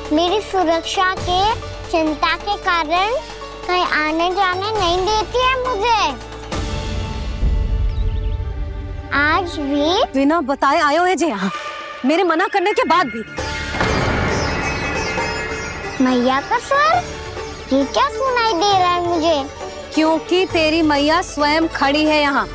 मेरी सुरक्षा के चिंता के कारण कहीं आने जाने नहीं देती है मुझे। आज भी बिना बताए आयो है जे यहाँ, मेरे मना करने के बाद भी। मैया का सर, ये क्या सुनाई दे रहा है मुझे? क्योंकि तेरी मैया स्वयं खड़ी है यहाँ।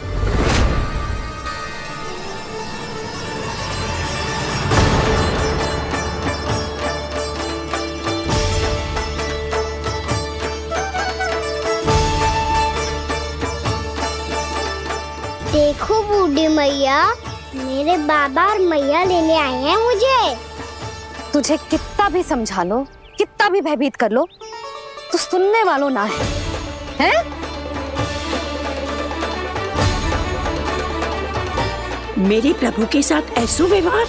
देखो बूढ़ी मैया, मेरे बाबा और मैया लेने आए हैं मुझे। तुझे कितना भी समझा लो, कितना भी भयभीत कर लो, तो सुनने वालों ना है, हैं? मेरे प्रभु के साथ ऐसा व्यवहार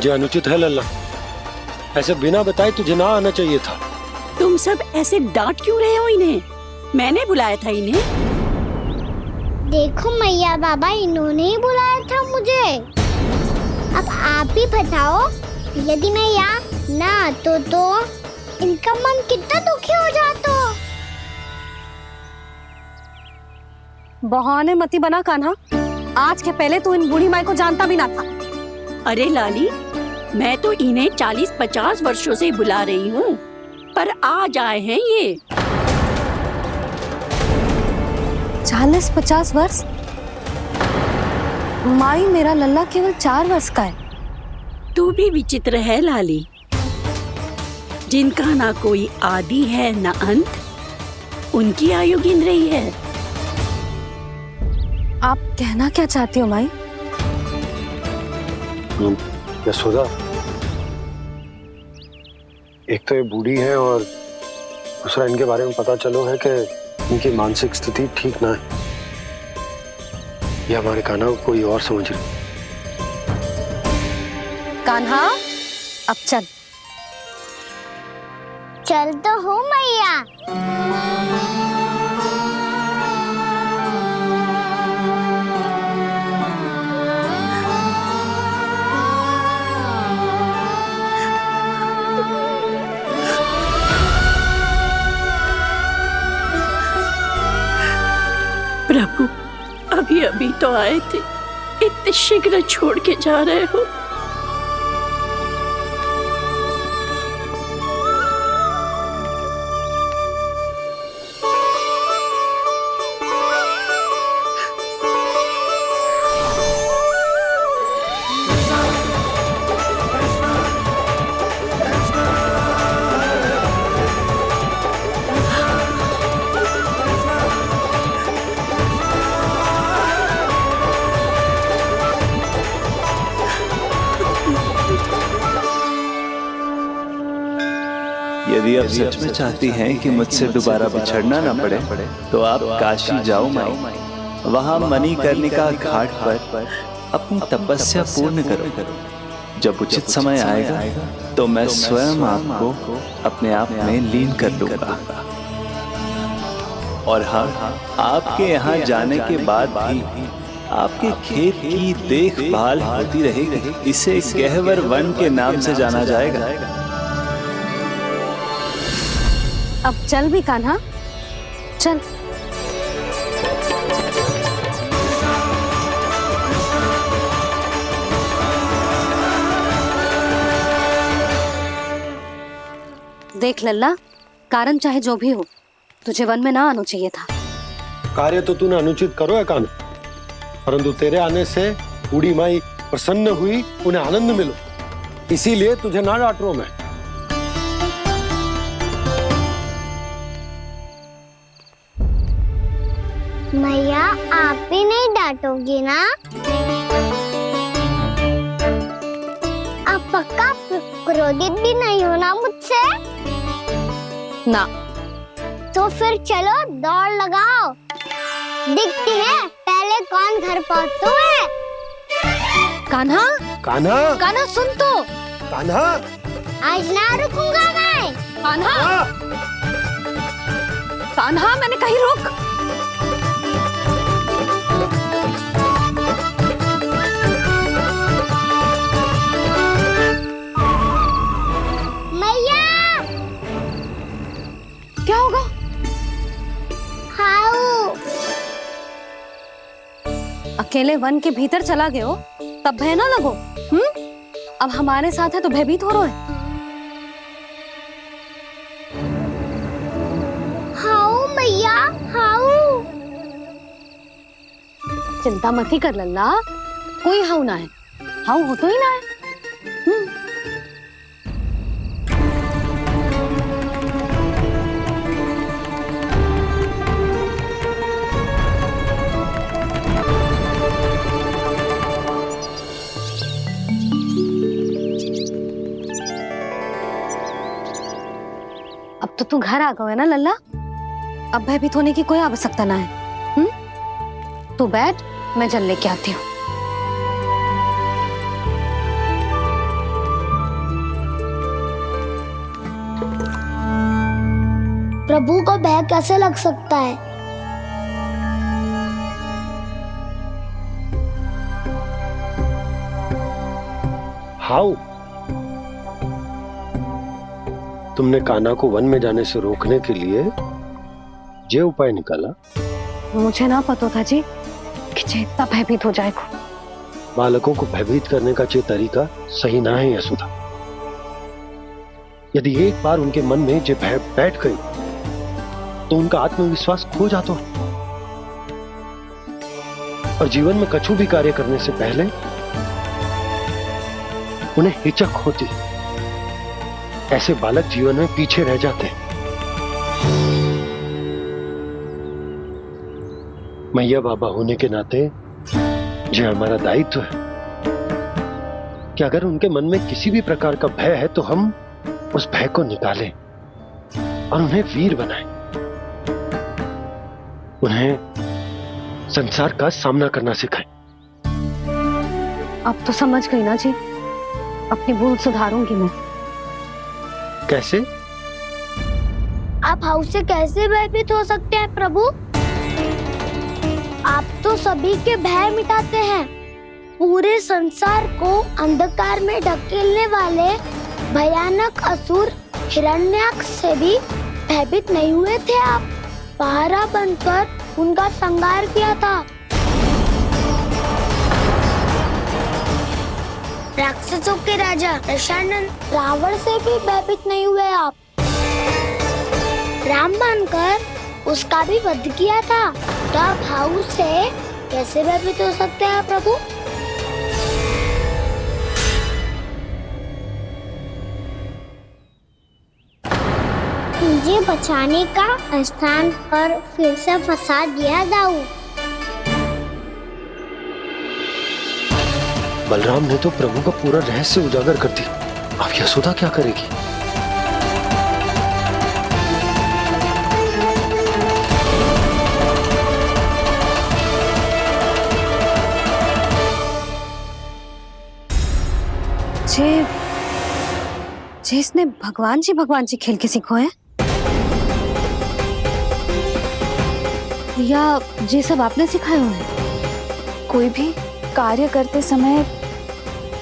जो अनुचित है लल्ला। ऐसे बिना बताए तुझे ना आना चाहिए था। तुम सब ऐसे डांट क्यों रहे हो इन्हें? मैंने बुलाया था इन्हें। देखो मैया बाबा, इन्होंने ही बुलाया था मुझे। अब आप ही बताओ, यदि मैं यहाँ ना आतो तो इनका मन कितना दुखी हो जाता। बहाने मती बना कान्हा, आज के पहले तू इन बूढ़ी माई को जानता भी ना था। अरे लाली, मैं तो इन्हें 40-50 वर्षों से बुला रही हूँ, पर आज आए हैं ये। 40-50 वर्ष? माई, मेरा लल्ला केवल 4 वर्ष का है। तू भी विचित्र है लाली, जिनका ना कोई आदि है ना अंत, उनकी आयु गिन रही है। आप कहना क्या चाहती हो माई? यशोदा, एक तो ये बूढ़ी है और दूसरा इनके बारे में पता चलो है कि इनकी मानसिक स्थिति ठीक ना है। ये हमारे कान्हा को कोई और समझ रही। कान्हा, अब चल। चल तो हूँ मैया। प्रभु, अभी अभी तो आए थे, इतने शीघ्र छोड़ के जा रहे हो? यदि आप सच में चाहती हैं कि मुझसे दोबारा बिछड़ना ना पड़े तो आप काशी जाओ माई। वहां मणिकर्णिका घाट पर अपनी तपस्या पूर्ण करो। जब उचित समय आएगा तो मैं स्वयं आपको अपने आप में लीन कर लूंगा। और हाँ, आपके यहाँ जाने के बाद भी आपके खेत की देखभाल होती रहेगी। इसे गहवर वन के नाम से जाना जाएगा। अब चल भी कान्हा, चल। देख लल्ला, कारण चाहे जो भी हो, तुझे वन में ना आना चाहिए था। कार्य तो तूने अनुचित करो है कान्हा, परंतु तेरे आने से बूढ़ी माई प्रसन्न हुई, उन्हें आनंद मिलो, इसीलिए तुझे ना डांट रहा हूं मैं। मैया, आप भी नहीं डांटोगी ना? आप पक्का क्रोधित भी नहीं हो ना मुझसे? ना। तो फिर चलो दौड़ लगाओ, दिखती है पहले कौन घर पहुंचता है। कान्हा, कान्हा, कान्हा सुन तो। कान्हा, आज ना रुकूंगा मैं। कान्हा, कान्हा, मैंने कहीं रोक। अकेले वन के भीतर चला गए हो तब भय ना लगो। अब हमारे साथ है तो भयभीत हो रहे हो। हाउ मैया हाउ। चिंता मत ही कर लल्ला, कोई हाउ ना है, हाउ हो तो ही ना है। अब तो तू घर आ गया है ना लल्ला, अब भयभीत होने की कोई आवश्यकता ना है। तू बैठ, मैं जल लेके आती हूँ। प्रभु को भय कैसे लग सकता है? हाउ? तुमने कान्हा को वन में जाने से रोकने के लिए ये उपाय निकाला? मुझे ना पता था जी कि जे इतना भयभीत हो जाएगा। बालकों को भयभीत करने का ये तरीका सही ना है यशोदा। यदि एक बार उनके मन में ये भय बैठ गई तो उनका आत्मविश्वास खो जाता है और जीवन में कछु भी कार्य करने से पहले उन्हें हिचक होती। ऐसे बालक जीवन में पीछे रह जाते हैं। मैया बाबा होने के नाते यह हमारा दायित्व है कि अगर उनके मन में किसी भी प्रकार का भय है तो हम उस भय को निकालें और उन्हें वीर बनाएं, उन्हें संसार का सामना करना सिखाएं। अब तो समझ गई ना जी, अपनी भूल सुधारूंगी मैं। कैसे? आप हाउ से कैसे भयभीत हो सकते हैं प्रभु? आप तो सभी के भय मिटाते हैं। पूरे संसार को अंधकार में ढकेलने वाले भयानक असुर हिरण्याक्ष से भी भयभीत नहीं हुए थे आप। पहरा बनकर उनका संहार किया था। राक्षसों के राजा दशानन रावण से भी भयभीत नहीं हुए आप। राम बनकर उसका भी वध किया था। तो आप हाउ से कैसे भयभीत हो सकते हैं प्रभु? मुझे बचाने का स्थान पर फिर से फंसा दिया दाऊ। बलराम ने तो प्रभु का पूरा रहस्य उजागर कर दिया। अब यशोदा क्या करेगी? जे इसने भगवान जी खेल के सीखो है या ये सब आपने सिखाए हुए हैं? कोई भी कार्य करते समय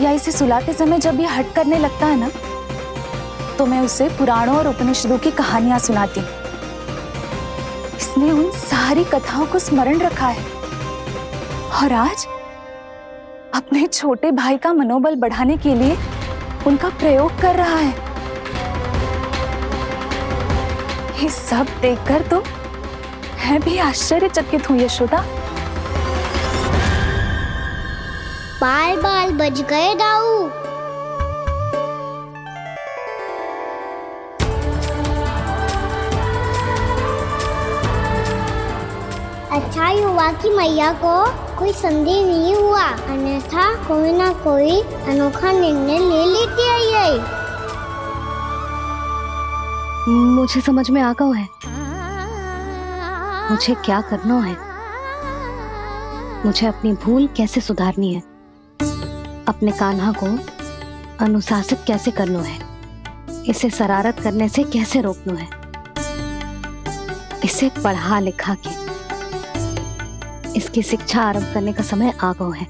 या इसे सुलाते समय जब ये हट करने लगता है ना, तो मैं उसे पुराणों और उपनिषदों की कहानियां सुनाती हूँ। इसने उन सारी कथाओं को स्मरण रखा है और आज अपने छोटे भाई का मनोबल बढ़ाने के लिए उनका प्रयोग कर रहा है। ये सब देखकर तो मैं भी आश्चर्यचकित हूँ यशोदा। बाल बाल बज गए दाऊ। अच्छा ही हुआ कि मैया को कोई संदेह नहीं हुआ, अन्यथा कोई ना कोई अनोखा निर्णय ले लेती है ये। मुझे समझ में आ गया है मुझे क्या करना है। मुझे अपनी भूल कैसे सुधारनी है, अपने कान्हा को अनुशासित कैसे करना है, इसे शरारत करने से कैसे रोकना है, इसे पढ़ा लिखा के इसकी शिक्षा आरंभ करने का समय आ गया है।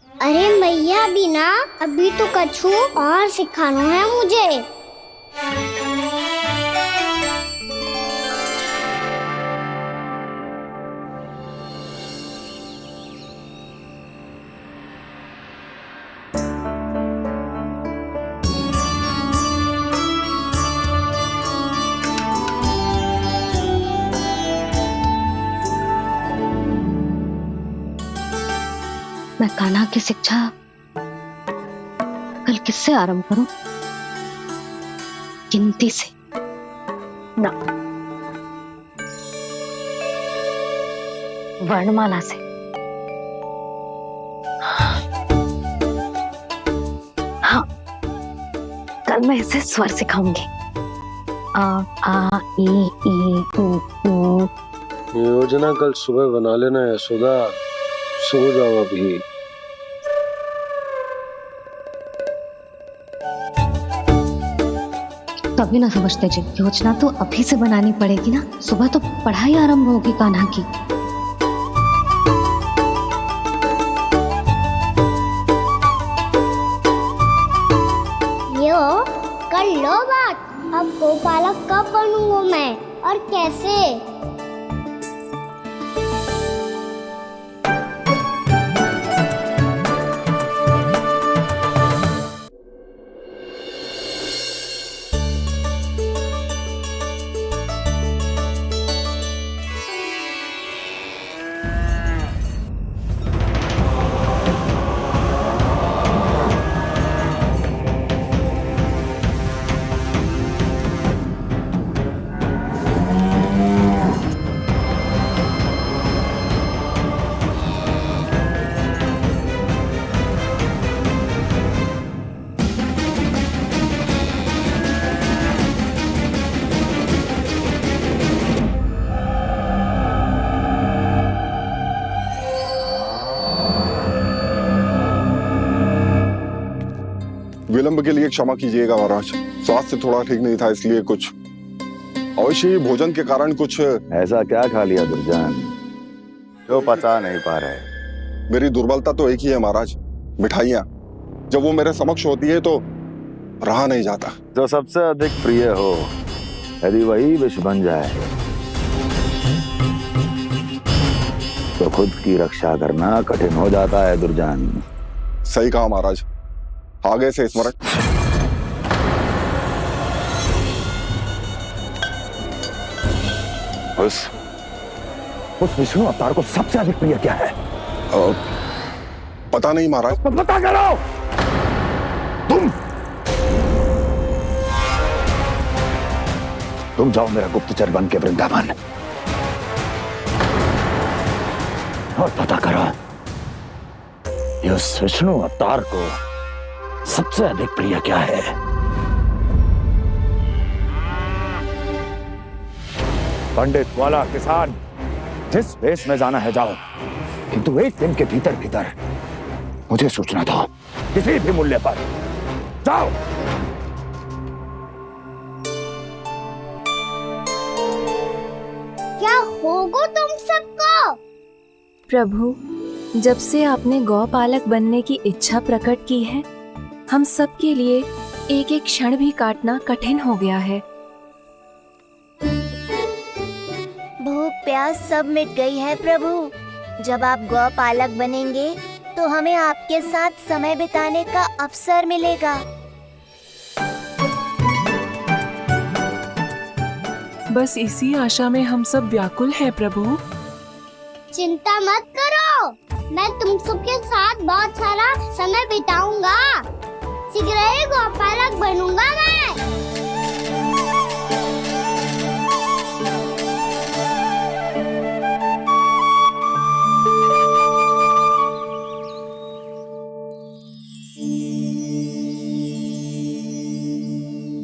अरे मैया बिना अभी तो कछु और सिखाना है मुझे। मैं कान्हा की शिक्षा कल किससे आरंभ करूं? गिनती से ना, वर्णमाला से। हाँ, कल मैं इसे स्वर सिखाऊंगी। आ आ ई ई ऊ। योजना कल सुबह बना लेना यशोदा, सो जाओ अभी। तभी ना समझते जी, योजना तो अभी से बनानी पड़ेगी ना, सुबह तो पढ़ाई आरंभ होगी कान्हा की। यो कर लो बात। अब गोपालक कब बनूंगा मैं और कैसे? विलंब के लिए क्षमा कीजिएगा महाराज, स्वास्थ्य थोड़ा ठीक नहीं था, इसलिए कुछ अवश्य ही भोजन के कारण कुछ। ऐसा क्या खा लिया दुर्जन जो पचा नहीं पा रहे? मेरी दुर्बलता तो एक ही है महाराज, मिठाइयाँ। जब वो मेरे समक्ष होती है तो रहा नहीं जाता। जो सबसे अधिक प्रिय हो, यदि वही विष बन जाए तो खुद की रक्षा करना कठिन हो जाता है दुर्जन। सही कहा महाराज, आगे से स्मरण। उस विष्णु अवतार को सबसे अधिक प्रिय क्या है? पता नहीं महाराज। पता करो। तुम जाओ मेरा गुप्तचर बन के वृंदावन और पता करो इस विष्णु अवतार को सबसे अधिक प्रिय क्या है। पंडित वाला किसान, जिस वेश में जाना है जाओ, किंतु एक दिन के भीतर भीतर मुझे सूचना दो, किसी भी मूल्य पर। जाओ। क्या होगा तुम सबको? प्रभु, जब से आपने गौपालक बनने की इच्छा प्रकट की है, हम सब के लिए एक एक क्षण भी काटना कठिन हो गया है। भूख प्यास सब मिट गई है प्रभु। जब आप गौपालक बनेंगे तो हमें आपके साथ समय बिताने का अवसर मिलेगा। बस इसी आशा में हम सब व्याकुल हैं प्रभु। चिंता मत करो, मैं तुम सबके साथ बहुत सारा समय बिताऊंगा। शीघ्र ही गोपालक बनूंगा मैं।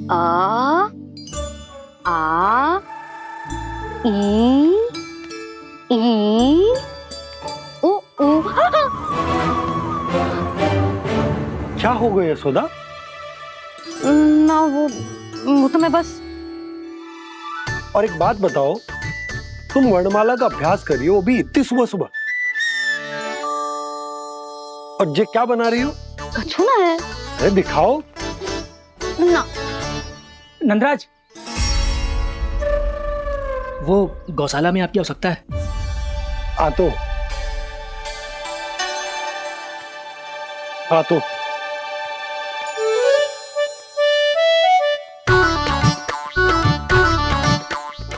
आ आ ई ओ ओ। क्या हो गया यशोदा? ना वो तो मैं बस। और एक बात बताओ, तुम वर्णमाला का अभ्यास कर रही हो, वो भी इतनी सुबह सुबह, और ये क्या बना रही हो? कछुआ है। अरे दिखाओ ना। नंदराज, वो गौशाला में आपकी आवश्यकता है। आ तो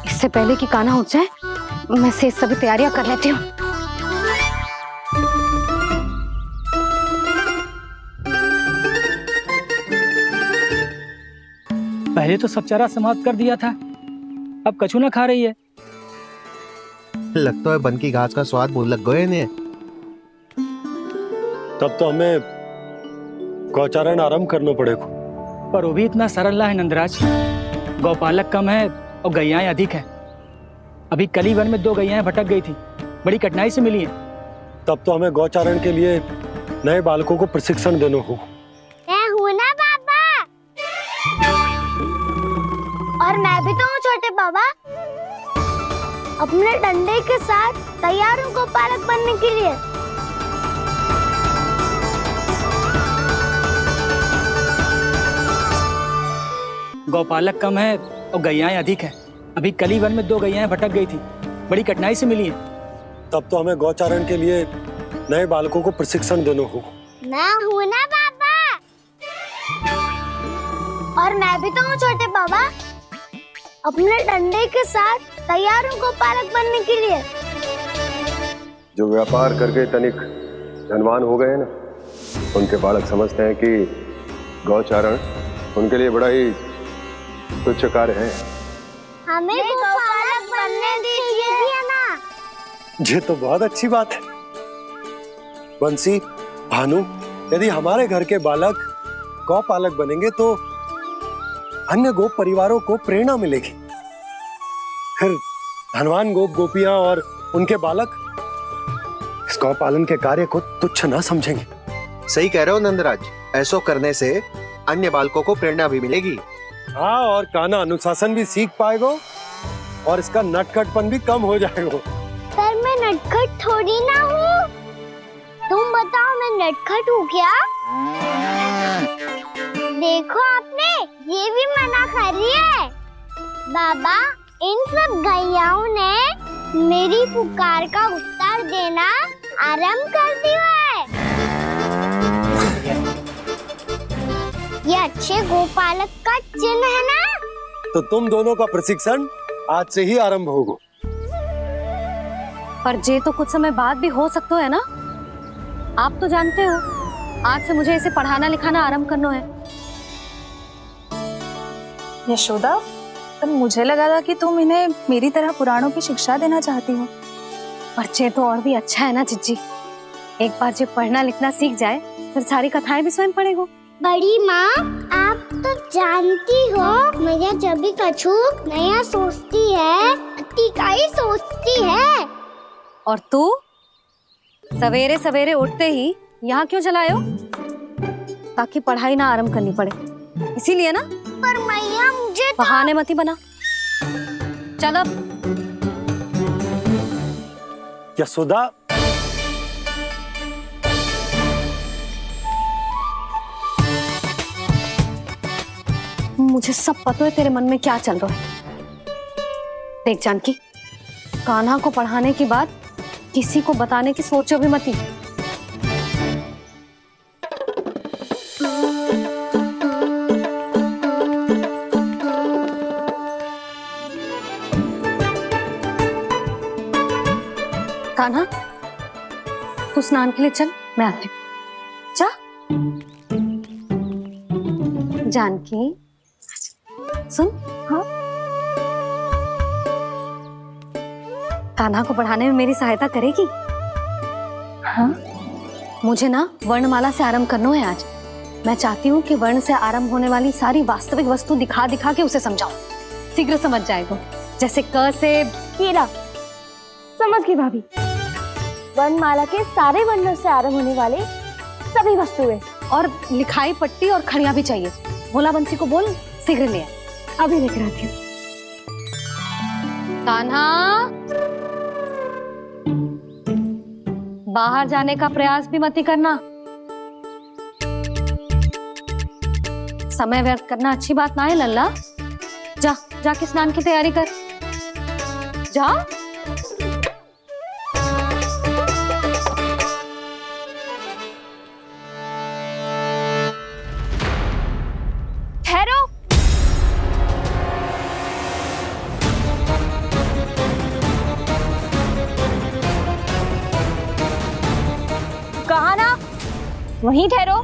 इससे पहले कि कान्हा उठ जाए, मैं से सभी तैयारियां कर लेती हूँ। पहले तो सब चारा समाप्त कर दिया था, अब कछू ना खा रही है। लगता है बन की घास का स्वाद भूल लग गए इन्हें। तब तो हमें गौचारण आरंभ करना पड़ेगा। पर वो भी इतना सरल ना है नंदराज। गौपालक कम है और गैयाएं अधिक है। अभी कल ही वन में 2 गैयाएं भटक गई थी, बड़ी कठिनाई से मिली हैं। तब तो हमें गौचारण के लिए नए बालकों को प्रशिक्षण देना होगा। मैं हूँ ना बाबा, और मैं भी तो हूँ छोटे बाबा। अपने डंडे के साथ तैयार हूँ गौपालक बनने के लिए। गौपालक कम है और गैयाएं अधिक है। अभी कल ही वन में 2 गैयाएं भटक गई थी, बड़ी कठिनाई से मिली हैं। तब तो हमें गौचारण के लिए नए बालकों को प्रशिक्षण देना होगा। मैं हूँ ना बाबा, और मैं भी तो हूँ छोटे बाबा। अपने डंडे के साथ तैयार हूँ गौपालक बनने के लिए। जो व्यापार करके तनिक धनवान हो गए ना, उनके बालक समझते हैं कि गौचारण उनके लिए बड़ा ही तुच्छ कार्य है। हमें गौपालक बनने दीजिए ना। ये तो बहुत अच्छी बात है। बंसी, भानु, यदि हमारे घर के बालक गौपालक बनेंगे तो अन्य गोप परिवारों को प्रेरणा मिलेगी। फिर धनवान गोप गोपियां और उनके बालक इस गौपालन के कार्य को तुच्छ ना समझेंगे। सही कह रहे हो नंदराज, ऐसा करने से अन्य बालकों को प्रेरणा भी मिलेगी। हाँ, और कान्हा अनुशासन भी सीख पाएगा और इसका नटखटपन भी कम हो जाएगा। पर मैं नटखट थोड़ी ना हूँ। तुम बताओ मैं नटखट हूँ क्या? देखो आपने ये भी मना कर रही है। बाबा, इन सब गैयाओं ने मेरी पुकार का उत्तर देना आरंभ कर दिया है। ये अच्छे गोपालक का चिन्ह है ना? तो तुम दोनों का प्रशिक्षण आज से ही आरंभ होगा। पर जे तो कुछ समय बाद भी हो सकता है ना। आप तो जानते हो, आज से मुझे इसे पढ़ाना लिखाना आरंभ करना है। यशोदा, पर मुझे लगा था कि तुम इन्हें मेरी तरह पुराणों की शिक्षा देना चाहती हो। पर जे तो और भी अच्छा है ना जिज्जी। एक बार जब पढ़ना लिखना सीख जाए फिर सारी कथाएं भी स्वयं पढ़ेगो। बड़ी माँ, आप तो जानती हो मैया जब भी कछु नया सोचती है, अतिका ही सोचती है। और तू सवेरे सवेरे उठते ही यहाँ क्यों चलाए हो? ताकि पढ़ाई ना आरंभ करनी पड़े, इसीलिए ना। पर मैया मुझे बहाने मत ही बना। चल अब। यशोदा, मुझे सब पता है तेरे मन में क्या चल रहा है। देख जानकी, कान्हा को पढ़ाने के बाद किसी को बताने की सोचो भी मत ही। कान्हा, तू स्नान के लिए चल, मैं आती हूँ। जा। जानकी सुन। हाँ, कान्हा को पढ़ाने में मेरी सहायता करेगी? हाँ, मुझे ना वर्णमाला से आरंभ करना है आज। मैं चाहती हूँ कि वर्ण से आरंभ होने वाली सारी वास्तविक वस्तु दिखा दिखा के उसे समझाऊं। शीघ्र समझ जाएगा। जैसे क से कीड़ा। समझ गई भाभी। वर्णमाला के सारे वर्णों से आरंभ होने वाले सभी वस्तुएं, और लिखाई पट्टी और खड़िया भी चाहिए। भोला बंसी को बोल शीघ्र ले आए। अभी लेकर आती हूँ। कान्हा, बाहर जाने का प्रयास भी मत ही करना। समय व्यर्थ करना अच्छी बात ना है लल्ला। जा, जाके स्नान की तैयारी कर। जा। ठहरो। कहा ना, वहीं ठहरो।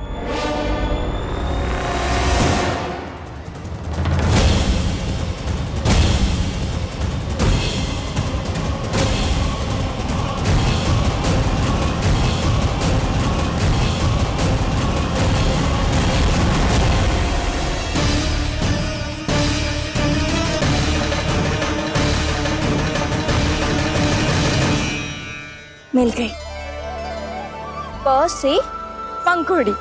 मिल गई। प से पंखुड़ी।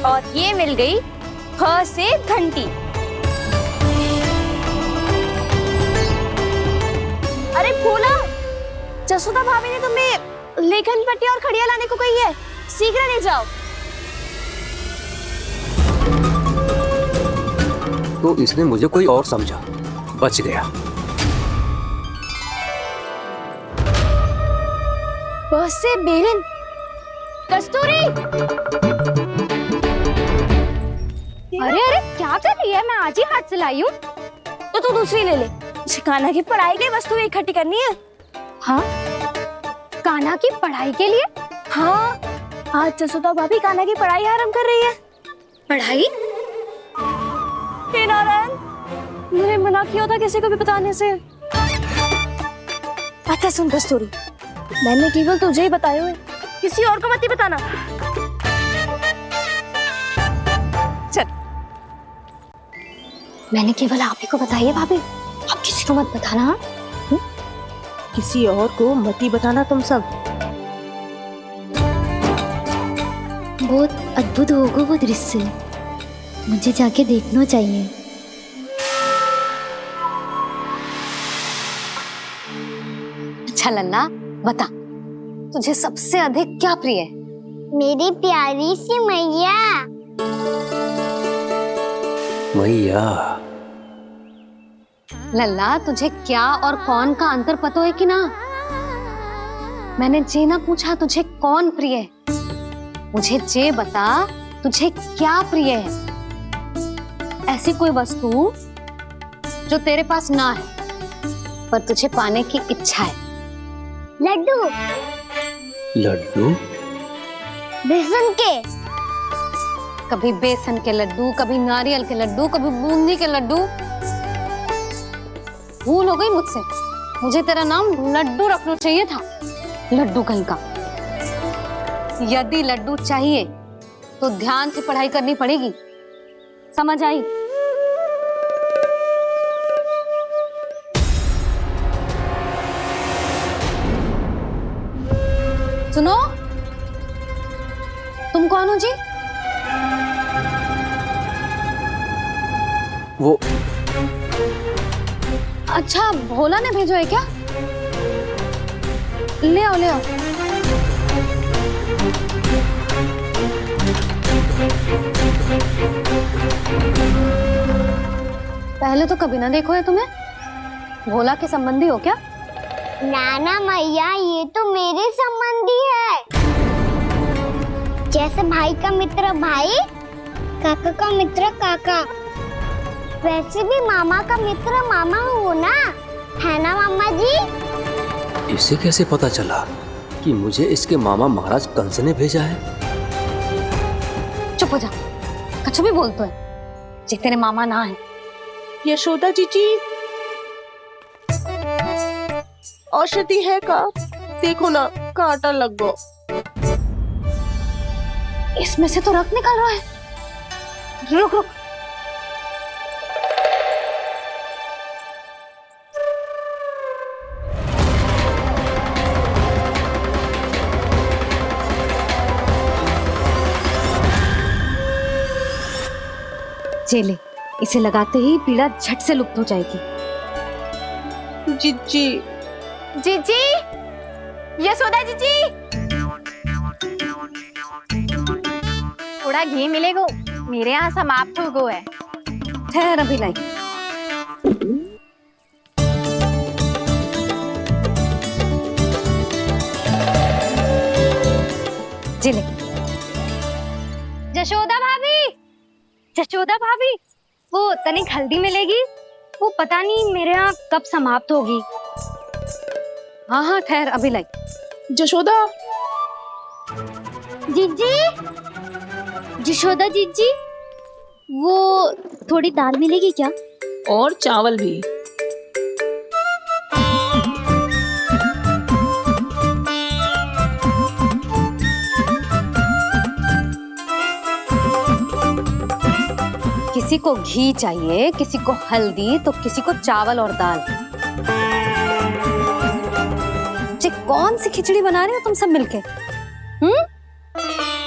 और ये मिल गई ख से घंटी। अरे फूला, जसोदा भाभी ने तुम्हें लेखन पट्टी और खड़िया लाने को कही है, शीघ्र ले जाओ। तो इसने मुझे कोई और समझा, बच गया। बस से बेरन। कस्तूरी, अरे अरे क्या कर रही है? मैं आज ही हाथ से लाई हूँ। तो तू दूसरी ले ले। कान्हा की पढ़ाई के वस्तु इकट्ठी करनी है। हाँ, कान्हा की पढ़ाई के लिए? हाँ, आज जसोदा भाभी कान्हा की पढ़ाई आरंभ कर रही है। पढ़ाई? हे नारायण, मैंने मना किया था किसी को भी बताने से। अच्छा सुन कस्तूरी, मैंने केवल तुझे ही बताए हुए, किसी और को मत ही बताना। चल, मैंने केवल आप ही को बताई है भाभी, आप किसी को मत बताना। किसी और को मत ही बताना तुम सब। बहुत अद्भुत होगा वो दृश्य, मुझे जाके देखना चाहिए। अच्छा लल्ला, बता तुझे सबसे अधिक क्या प्रिय है? मेरी प्यारी सी मैया। मैया। लल्ला, तुझे क्या और कौन का अंतर पता है कि ना? मैंने जे ना पूछा तुझे कौन प्रिय है, मुझे जे बता तुझे क्या प्रिय है। ऐसी कोई वस्तु जो तेरे पास ना है पर तुझे पाने की इच्छा है। लड्डू। लड्डू? बेसन के। कभी बेसन के लड्डू, कभी नारियल के लड्डू, कभी बूंदी के लड्डू। भूल हो गई मुझसे, मुझे तेरा नाम लड्डू रखना चाहिए था। लड्डू कहीं का। यदि लड्डू चाहिए तो ध्यान से पढ़ाई करनी पड़ेगी, समझ आई? सुनो, तुम कौन हो जी? वो अच्छा, भोला ने भेजो है क्या? ले आओ ले आओ। पहले तो कभी ना देखो है तुम्हें। भोला के संबंधी हो क्या? नाना मैया, ये तो मेरे संबंधी है। जैसे भाई का मित्र भाई, काका का मित्र काका, वैसे भी मामा का मित्र मामा हो ना, है ना मामा जी? इसे कैसे पता चला कि मुझे इसके मामा महाराज कंस ने भेजा है? चुप हो जा, कुछ भी बोलते है जे तेरे मामा ना है। यशोदा जीजी, औषधि है का? देखो ना, कांटा लग गो। इसमें से तो रक्त निकल रहा है। रुक रुक, चले, इसे लगाते ही पीड़ा झट से लुप्त हो जाएगी। जीजी, जीजी, यशोदा जीजी, थोड़ा घी मिलेगा, मेरे यहाँ समाप्त हो गो है। ठहर अभी लाई। जिले। जशोदा भाभी, जशोदा भाभी, वो तनिक हल्दी मिलेगी? वो पता नहीं मेरे यहाँ कब समाप्त होगी। हाँ हाँ ठहर अभी लाई। जशोदा। जीजी, जशोदा जीजी, वो थोड़ी दाल मिलेगी क्या? और चावल भी। किसी को घी चाहिए, किसी को हल्दी, तो किसी को चावल और दाल। जी कौन सी खिचड़ी बना रही हो तुम सब मिलके?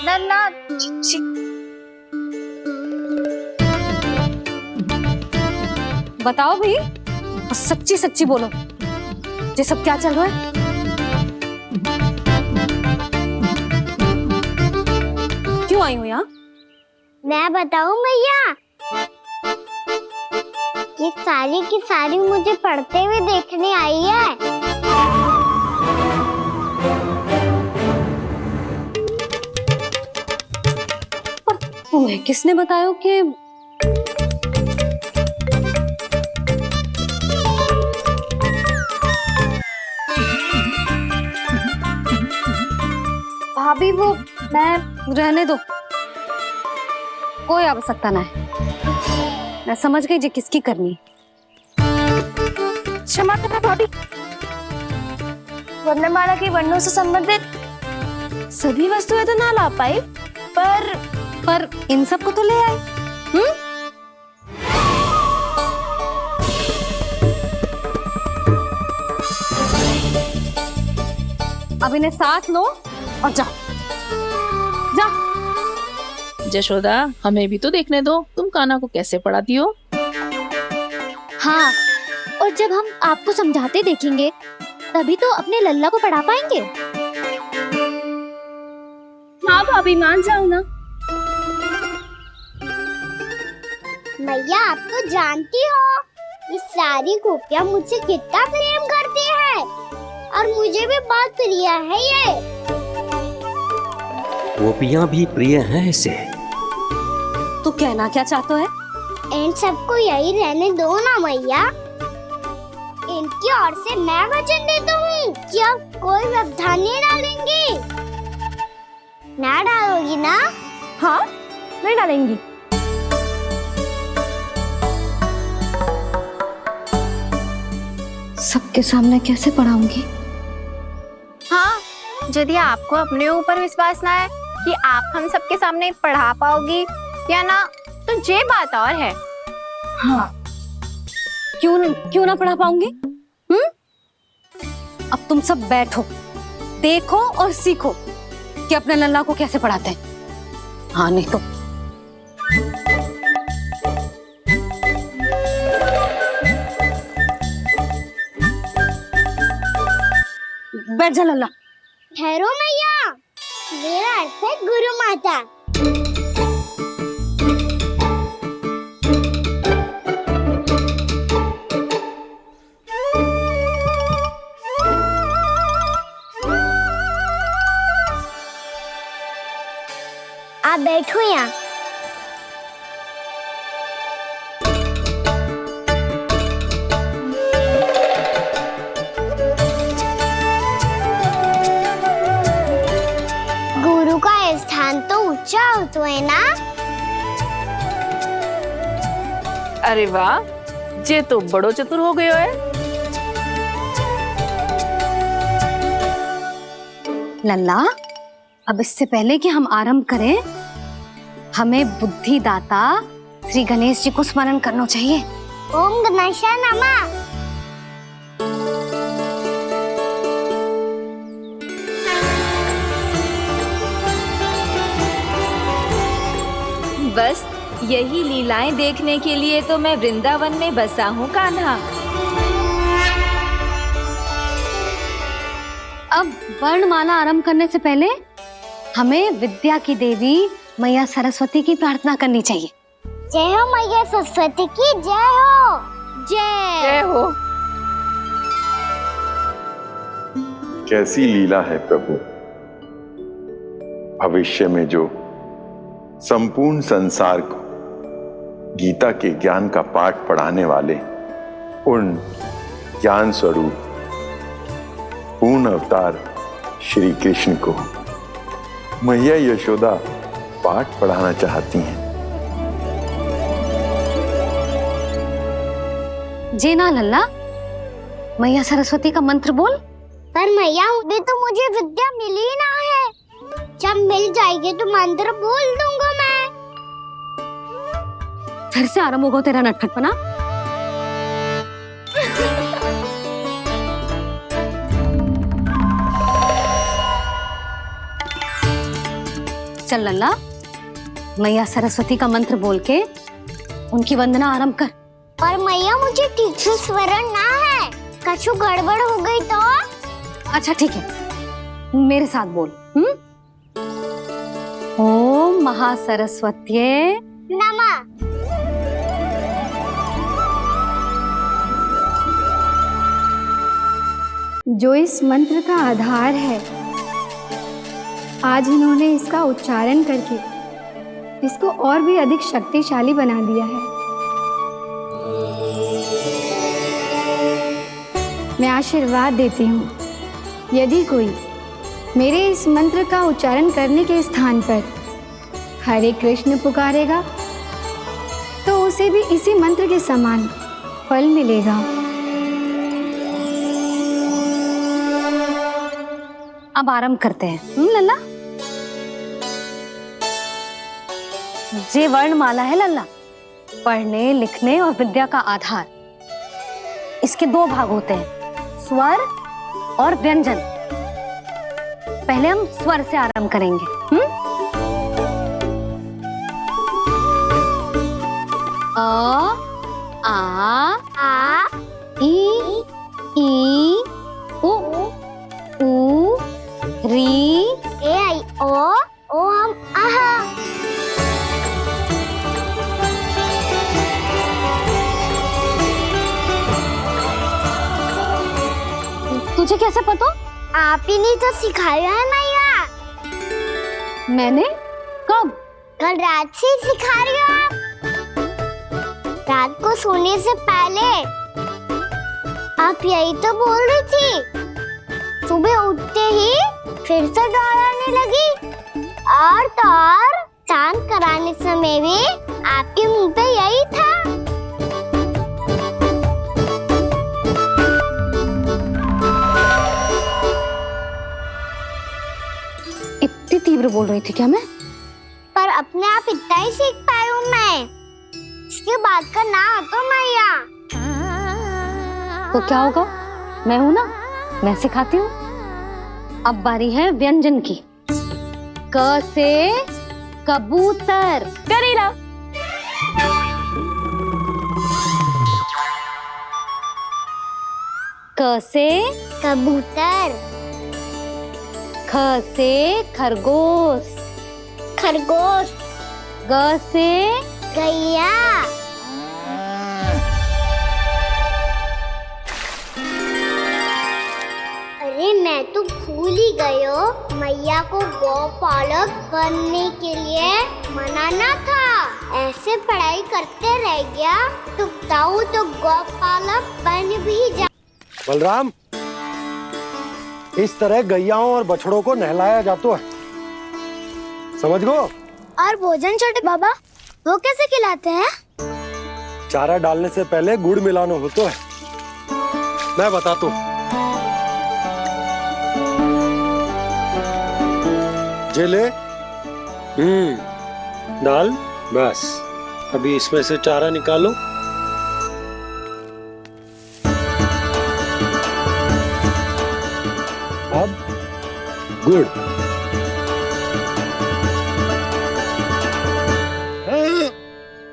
नन्ना बताओ भाई, और सच्ची सच्ची बोलो, ये सब क्या चल रहा है? क्यों आई हूँ यहाँ? मैं बताऊं भैया, ये सारी की सारी मुझे पढ़ते हुए देखने आई है। पर तुम्हें किसने बताया कि भाभी वो मैं रहने दो, कोई आवश्यकता ना है। मैं समझ गई जी किसकी करनी है। क्षमा करना भाभी, वर्णमाला के वर्णों से संबंधित सभी वस्तुएं तो ना ला पाई, पर इन सब को तो ले आए। अब इन्हें साथ लो और जाओ। जशोदा, हमें भी तो देखने दो, तुम कान्हा को कैसे पढ़ाती हो। हाँ, और जब हम आपको समझाते देखेंगे तभी तो अपने लल्ला को पढ़ा पाएंगे। हाँ भाभी, मान जाओ ना। मैया, आप तो जानती हो ये सारी गोपियां मुझसे कितना प्रेम करती है, और मुझे भी बहुत प्रिय है ये। गोपियां भी प्रिय हैं इसे। तो कहना क्या चाहते है? इन सबको यही रहने दो ना मैया। इनकी ओर से मैं वचन देता हूँ कि अब कोई व्यवधान नहीं डालेंगी। ना डालोगी ना? हाँ, नहीं डालेंगी। सबके सामने कैसे पढ़ाऊंगी? हाँ, यदि आपको अपने ऊपर विश्वास ना है कि आप हम सबके सामने पढ़ा पाओगी या ना, तो ये बात और है। हाँ, क्यों ना पढ़ा पाऊंगी? अब तुम सब बैठो, देखो और सीखो कि अपने लल्ला को कैसे पढ़ाते हैं। हाँ, नहीं तो बैठ जा लल्ला। ठहरो मैया, मेरा अर्थ है गुरु माता। आप बैठो यहाँ। गुरु का स्थान तो ऊंचा होता है ना? अरे वाह, जे तो बड़ो चतुर हो गयो है। लल्ला, अब इससे पहले कि हम आरंभ करें, हमें बुद्धिदाता श्री गणेश जी को स्मरण करना चाहिए। ओम गणेशाय नमः। बस यही लीलाएं देखने के लिए तो मैं वृंदावन में बसा हूँ कान्हा। अब वर्णमाला आरंभ करने से पहले हमें विद्या की देवी मैया सरस्वती की प्रार्थना करनी चाहिए। जय हो मैया सरस्वती की जय हो। जय हो। कैसी लीला है प्रभु। भविष्य में जो संपूर्ण संसार को गीता के ज्ञान का पाठ पढ़ाने वाले उन ज्ञान स्वरूप पूर्ण अवतार श्री कृष्ण को मैया यशोदा पाठ पढ़ाना चाहती हैं। जी ना लल्ला, मैया सरस्वती का मंत्र बोल। पर मैया, अभी तो मुझे विद्या मिली ना है। जब मिल जाएगी तो मंत्र बोल दूंगा मैं। फिर से आरंभ होगा तेरा नटखटपना। चल लल्ला, मैया सरस्वती का मंत्र बोल के उनकी वंदना आरंभ कर। और मैया मुझे ठीक से स्मरण ना है, कछु गड़बड़ हो गई तो? अच्छा ठीक है, मेरे साथ बोल। ओम महासरस्वत्ये नमः। जो इस मंत्र का आधार है, आज इन्होंने इसका उच्चारण करके इसको और भी अधिक शक्तिशाली बना दिया है। मैं आशीर्वाद देती हूँ, यदि कोई मेरे इस मंत्र का उच्चारण करने के स्थान पर हरे कृष्ण पुकारेगा तो उसे भी इसी मंत्र के समान फल मिलेगा। अब आरंभ करते हैं। लल्ला, जे वर्णमाला है लल्ला, पढ़ने लिखने और विद्या का आधार। इसके दो भाग होते हैं, स्वर और व्यंजन। पहले हम स्वर से आरंभ करेंगे। अ, आ, ई, उ, री, ए आई ओ हम आहा। तुझे कैसे पता? आप ही ने तो सिखाया है मैया। मैंने? कब? कल रात से सिखा रही हो आप। रात को सोने से पहले आप यही तो बोल रही थी। सुबह उठते ही फिर से दोहराने लगी, और तो और चांद कराने समय भी आपके मुंह पे यही था। इतनी तीव्र बोल रही थी क्या मैं? पर अपने आप इतना ही सीख पाई हूँ मैं। इसके बाद का ना तो मैया। तो क्या होगा? मैं हूं ना, मैं सिखाती हूँ। अब बारी है व्यंजन की। क से कबूतर। करेला। क से कबूतर। ख से खरगोश। खरगोश। ग से गैया। अरे मैं तो भूल ही गई हो, मैया को गौपालक बनने के लिए मनाना था। ऐसे पढ़ाई करते रह गया तो बताओ तो गौपालक बन भी जा। बलराम, इस तरह गैयाओं और बछड़ों को नहलाया जाता है, समझ गो? और भोजन छोटे बाबा, वो कैसे खिलाते हैं? चारा डालने से पहले गुड़ मिलाना होता है। मैं बताता हूँ। जे ले, डाल, बस। अभी इसमें से चारा निकालो। अब गुड़।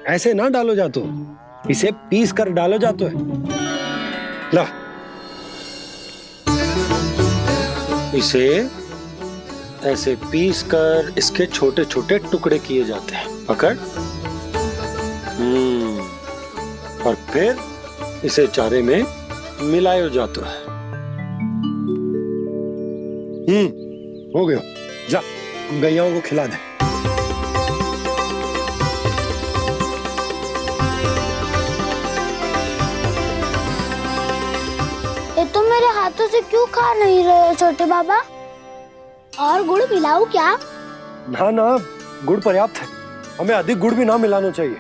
ऐसे ना डालो जातो, इसे पीस कर डालो जातो है। ला, इसे ऐसे पीस कर इसके छोटे छोटे टुकड़े किए जाते हैं। पकड़। और फिर इसे चारे में मिलाया जाता है। हो गया, जा गैयाओं को खिला दे। ये तो मेरे हाथों से क्यों खा नहीं रहे हो छोटे बाबा? और गुड़ मिलाऊं क्या? ना ना, गुड़ पर्याप्त है। हमें अधिक गुड़ भी ना मिलाना चाहिए।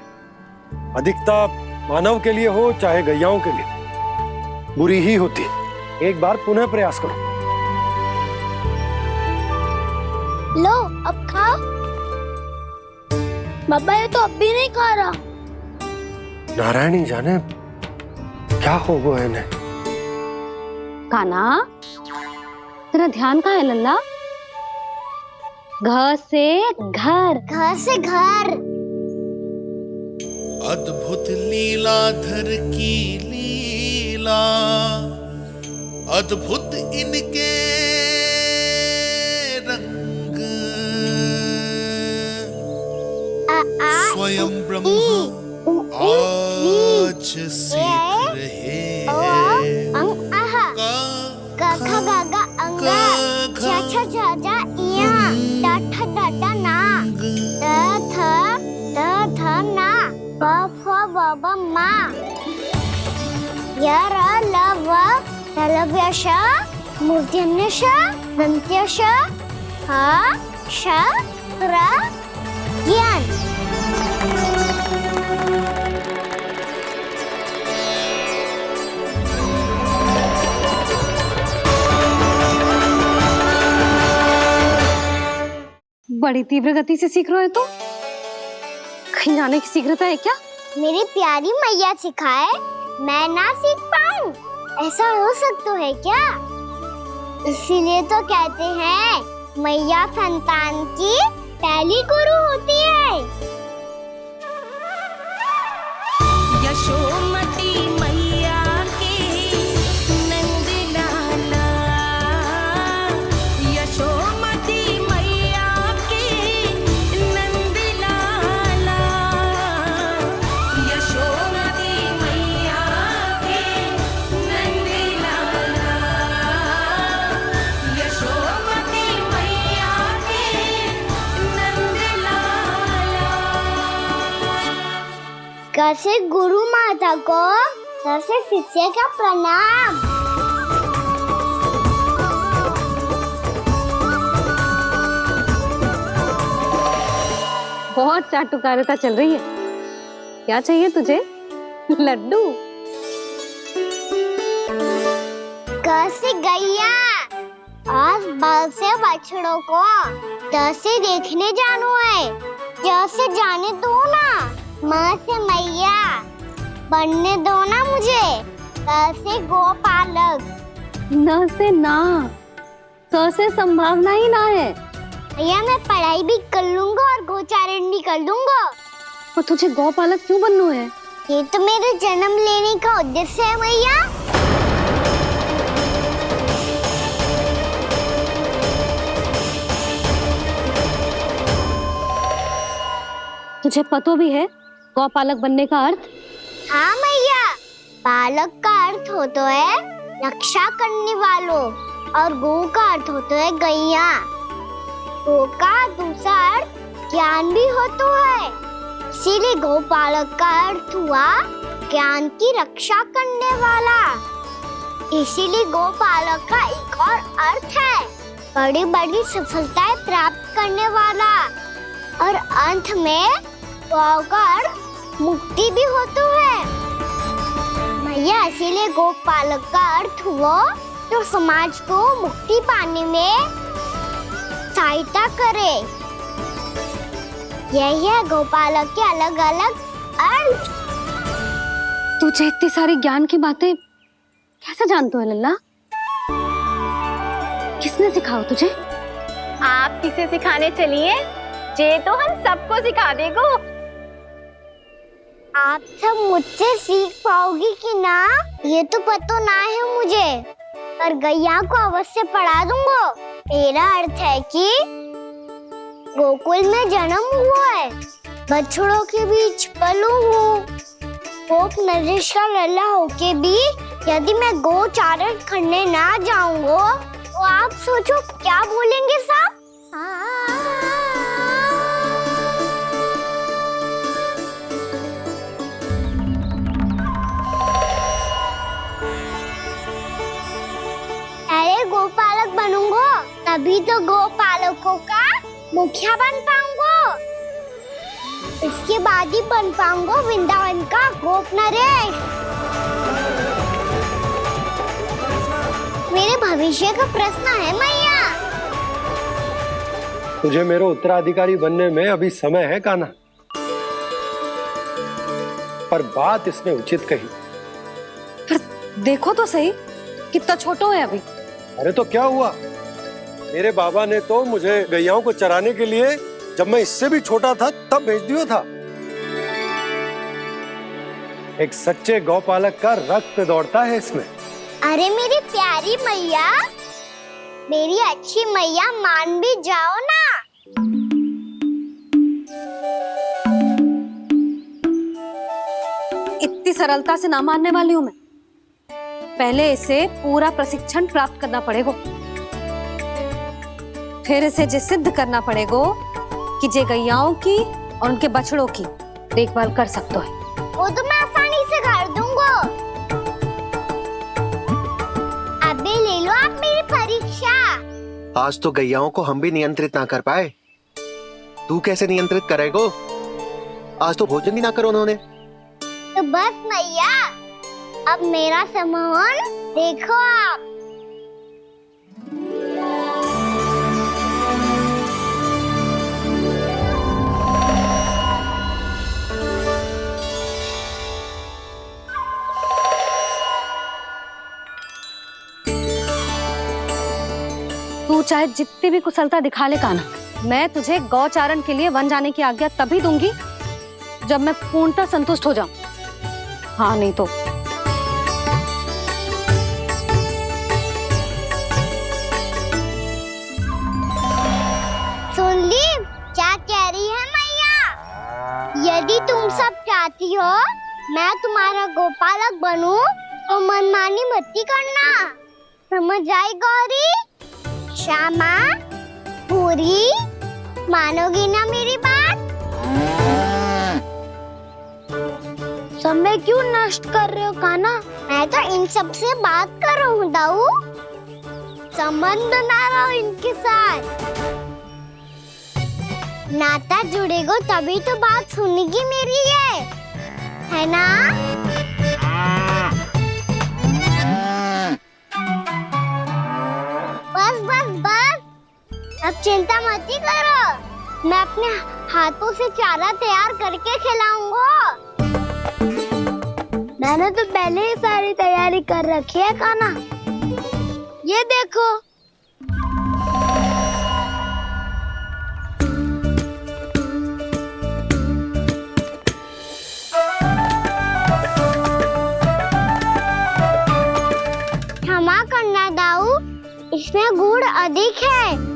अधिकता मानव के लिए हो चाहे गैयाओं के लिए बुरी ही होती। एक बार पुनः प्रयास करो। लो अब खाओ। बाबा ये तो अब भी नहीं खा रहा। नारायणी जाने क्या हो गया इन्हें। कान्हा, तेरा ध्यान कहाँ है लल्ला? घर से घर, घर से घर। अद्भुत लीलाधर की लीला, अद्भुत इनके रंग, स्वयं ब्रह्मा आज सीख रहे हैं। गा गा गा अंगा, छा छा छा जा इया, टा ठा टा टा ना, ता था ना, बा फा बा बा मा, या रा ला वा, तलव्यश, मूर्धन्यश, दन्त्यश, हा श रा ज्ञान। बड़ी तीव्र गति से सीख रहे हो तो कहीं जाने की शीघ्रता है क्या? मेरी प्यारी मैया सिखाए, मैं ना सीख पाऊं, ऐसा हो सकता है क्या? इसीलिए तो कहते हैं मैया संतान की पहली गुरु होती है। यशोमती मैया के नंद लाला, यशोमती मैया के नंद लाला, यशोमती मैया के नंद लाला, यशोमती मैया के नंद लाला। कैसे गुरु माता को, कैसे शिष्य का प्रणाम। बहुत चाटुकारिता चल रही है। क्या चाहिए तुझे? लड्डू? कैसे गैया आज बाल से बछड़ों को कैसे देखने जानो है, जैसे जाने दो ना, माँ से मैया बनने दो ना मुझे, कैसे गोपालक। न से ना, स से संभावना ही ना है। भैया मैं पढ़ाई भी कर लूंगा और गोचारण भी कर लूंगा। और तुझे गौपालक क्यों बनना है? ये तो मेरे जन्म लेने का उद्देश्य है भैया। तुझे पता भी है गौपालक बनने का अर्थ? हाँ मैया, पालक का अर्थ होता है रक्षा करने वालों, और गौ का अर्थ होता है गैया। गौ का दूसरा अर्थ ज्ञान भी होता है, इसीलिए गौपालक का अर्थ हुआ ज्ञान की रक्षा करने वाला। इसीलिए गौपालक का एक और अर्थ है बड़ी बड़ी सफलताएं प्राप्त करने वाला, और अंत में गौ का अर्थ मुक्ति भी होता है। भैया इसीलिए गोपालक का अर्थ हुआ जो समाज को मुक्ति पाने में सहायता करे। यही है गोपालक के अलग अलग अर्थ। तुझे इतनी सारी ज्ञान की बातें कैसे जानते हो लल्ला? किसने सिखाओ तुझे? आप किसे सिखाने चलिए, जे तो हम सबको सिखा देगो। आप सब मुझसे सीख पाओगी कि ना ये तो पता ना है मुझे, पर गैया को अवश्य पढ़ा दूंगा। मेरा अर्थ है कि गोकुल में जन्म हुआ है, बछड़ों के बीच पलू हूँ, गोप नरेश का लल्ला होके भी यदि मैं गोचारण करने ना जाऊंगा तो आप सोचो क्या बोलेंगे साहब? अरे गोपालक बनूंगा तभी तो गोपालकों का मुखिया बन पाऊंगा, इसके बाद ही बन पाऊंगा वृंदावन का गोप नरेश। मेरे भविष्य का प्रश्न है मैया। तुझे मेरे उत्तराधिकारी बनने में अभी समय है कान्हा। पर बात इसने उचित कही। देखो तो सही, कितना छोटो है अभी। अरे तो क्या हुआ, मेरे बाबा ने तो मुझे गैयाओं को चराने के लिए जब मैं इससे भी छोटा था तब भेज दिया था। एक सच्चे गौपालक का रक्त दौड़ता है इसमें। अरे मेरी प्यारी मैया, मेरी अच्छी मैया, मान भी जाओ ना। इतनी सरलता से ना मानने वाली हूं मैं। पहले इसे पूरा प्रशिक्षण प्राप्त करना पड़ेगा, फिर इसे जे सिद्ध करना पड़ेगा कि जे गैयाओं की और उनके बछड़ों की देखभाल कर सकते है। वो तो मैं आसानी से कर दूंगा। अबे ले लो आप मेरी परीक्षा। आज तो गैयाओं को हम भी नियंत्रित ना कर पाए, तू कैसे नियंत्रित करेगो? आज तो भोजन ही ना करो उन्होंने। तो बस मैया, अब मेरा सम्मान देखो आप। तू चाहे जितनी भी कुशलता दिखा ले कान्हा, मैं तुझे गौचारण के लिए वन जाने की आज्ञा तभी दूंगी जब मैं पूर्णतः संतुष्ट हो जाऊं। हाँ नहीं तो सुन ली क्या कह रही है मैया? यदि तुम सब चाहती हो मैं तुम्हारा गोपालक बनूं तो मनमानी मत करना, समझ आई गौरी? श्यामा, पूरी, मानोगी ना मेरी बात? समय क्यों नष्ट कर रहे हो कान्हा? मैं तो इन सब से बात कर रहा हूँ दाऊ, संबंध बना रहा हूँ इनके साथ। नाता जुड़ेगा तभी तो बात सुनेगी मेरी है ना? बस बस बस, अब चिंता मत ही करो, मैं अपने हाथों से चारा तैयार करके खिलाऊंगा। मैंने तो पहले ही सारी तैयारी कर रखी है कान्हा, ये देखो। क्षमा करना दाऊ, इसमें गुड़ अधिक है।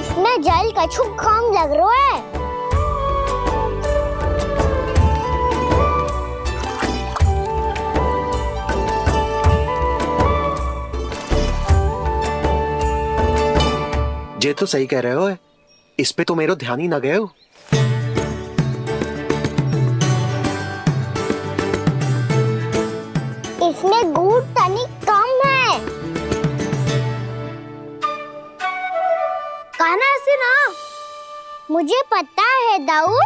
इसमें जल कछु कम लग रहा है। ये तो सही कह रहे हो, इस पे तो मेरो ध्यान ही ना गए हो। इसमें गुड़ तनिक कम है। कान्हा ऐसे ना, मुझे पता है दाऊ।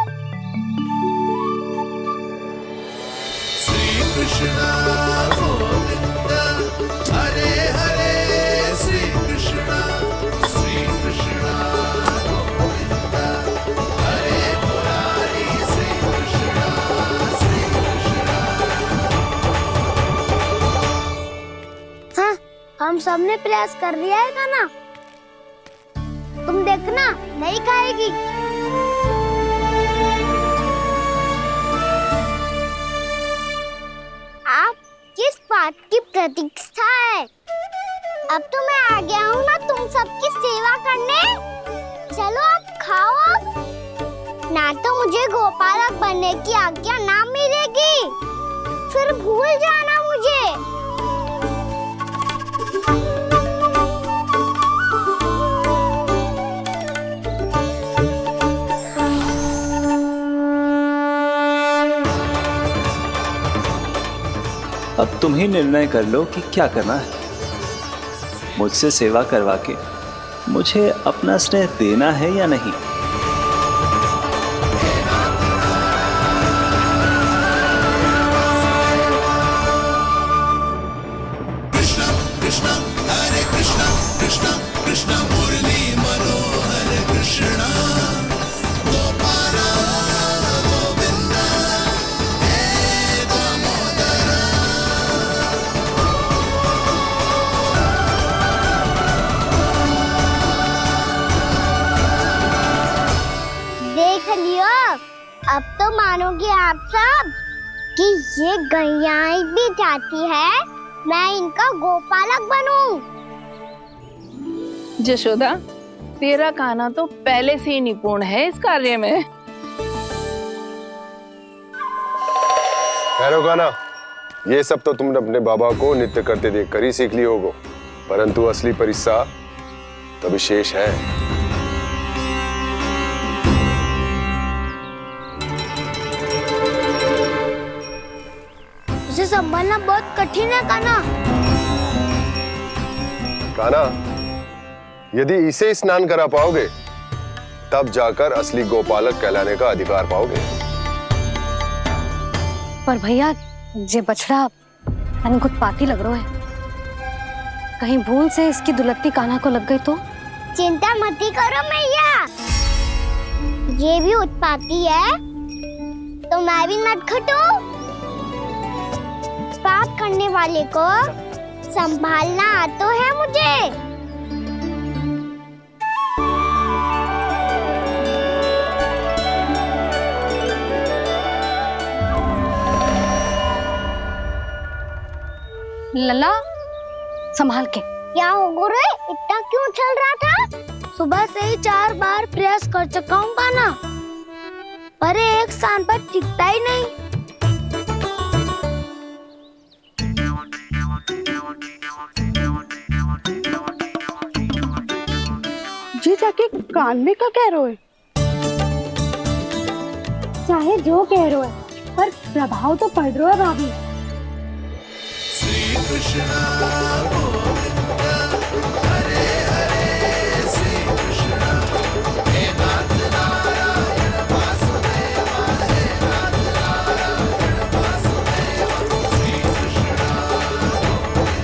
श्री कृष्णा गोविंद हरे हरे, श्री कृष्णा गोविंद हरे मुरारी, श्री कृष्णा हाँ, हम सबने प्रयास कर दिया है कान्हा, तुम देखना नहीं खाएगी। आप किस बात की प्रतीक्षा है? अब तो मैं आ गया हूँ ना तुम सबकी सेवा करने। चलो अब खाओ अब। ना तो मुझे गोपालक बनने की आज्ञा ना मिलेगी, फिर भूल जाना मुझे। अब तुम ही निर्णय कर लो कि क्या करना है। मुझसे सेवा करवा के मुझे अपना स्नेह देना है या नहीं। अब तो मानोगे आप सब कि ये गैयाएं भी चाहती है मैं इनका गोपालक बनूं। जशोदा, तेरा कान्हा तो पहले से ही निपुण है इस कार्य में। ठहरो कान्हा, ये सब तो तुमने अपने बाबा को नृत्य करते देख कर ही सीख ली होगो, परंतु असली परिस्सा तो विशेष है। उसे संभालना बहुत कठिन है कान्हा। कान्हा, यदि इसे स्नान करा पाओगे तब जाकर असली गोपालक कहलाने का अधिकार पाओगे। पर भैया ये बछड़ा तनिक उत्पाती लग रहा है, कहीं भूल से इसकी दुलत्ती कान्हा को लग गई तो? चिंता मती करो मैया, ये भी उत्पाती है तो मैं भी नटखट हूँ। पाप करने वाले को संभालना आता है मुझे। लला संभाल के। क्या हो गुरु, इतना क्यों चल रहा था? सुबह से ही 4 बार प्रयास कर चुका हूँ कान्हा, पर एक स्थान पर टिकता ही नहीं। जी जाके कान में का कह रहे हो? चाहे जो कह रहे हो पर प्रभाव तो पड़ रहा है भाभी। श्री कृष्ण गोविंद हरे हरे श्री कृष्ण हे नाथ नारायण वासुदेव हे नाथ नारायण वासुदेव श्री कृष्ण गोविंद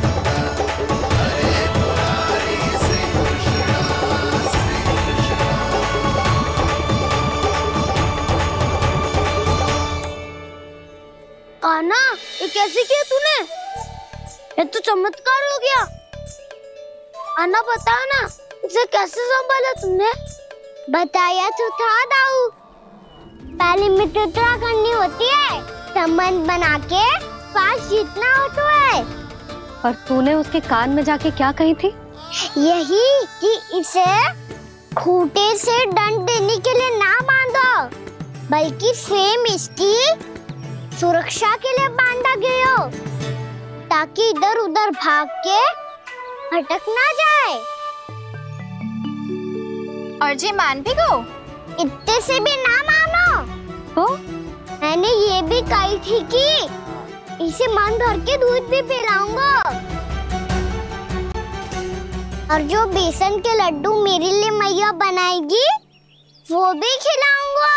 हरे मुरारी श्री कृष्ण कान्हा, ये कैसे किया तूने? ये तो चमत्कार हो गया। अन्ना बता ना, इसे कैसे संभाला तुमने? बताया तो था दाऊ, पहले मित्रता करनी होती है, संबंध बना के पास जीतना होता है। और तूने उसके कान में जाके क्या कही थी? यही कि इसे खूंटे से दंड देने के लिए ना बांधो, बल्कि स्वयं इसकी सुरक्षा के लिए बांधा गया हो, ताकि इधर उधर भाग के भटक ना जाए। और जी मान भी गो? इतने से भी ना मानो। तो मैंने ये भी कही थी कि इसे मन भर के दूध भी पिलाऊंगा, और जो बेसन के लड्डू मेरे लिए मैया बनाएगी वो भी खिलाऊंगा।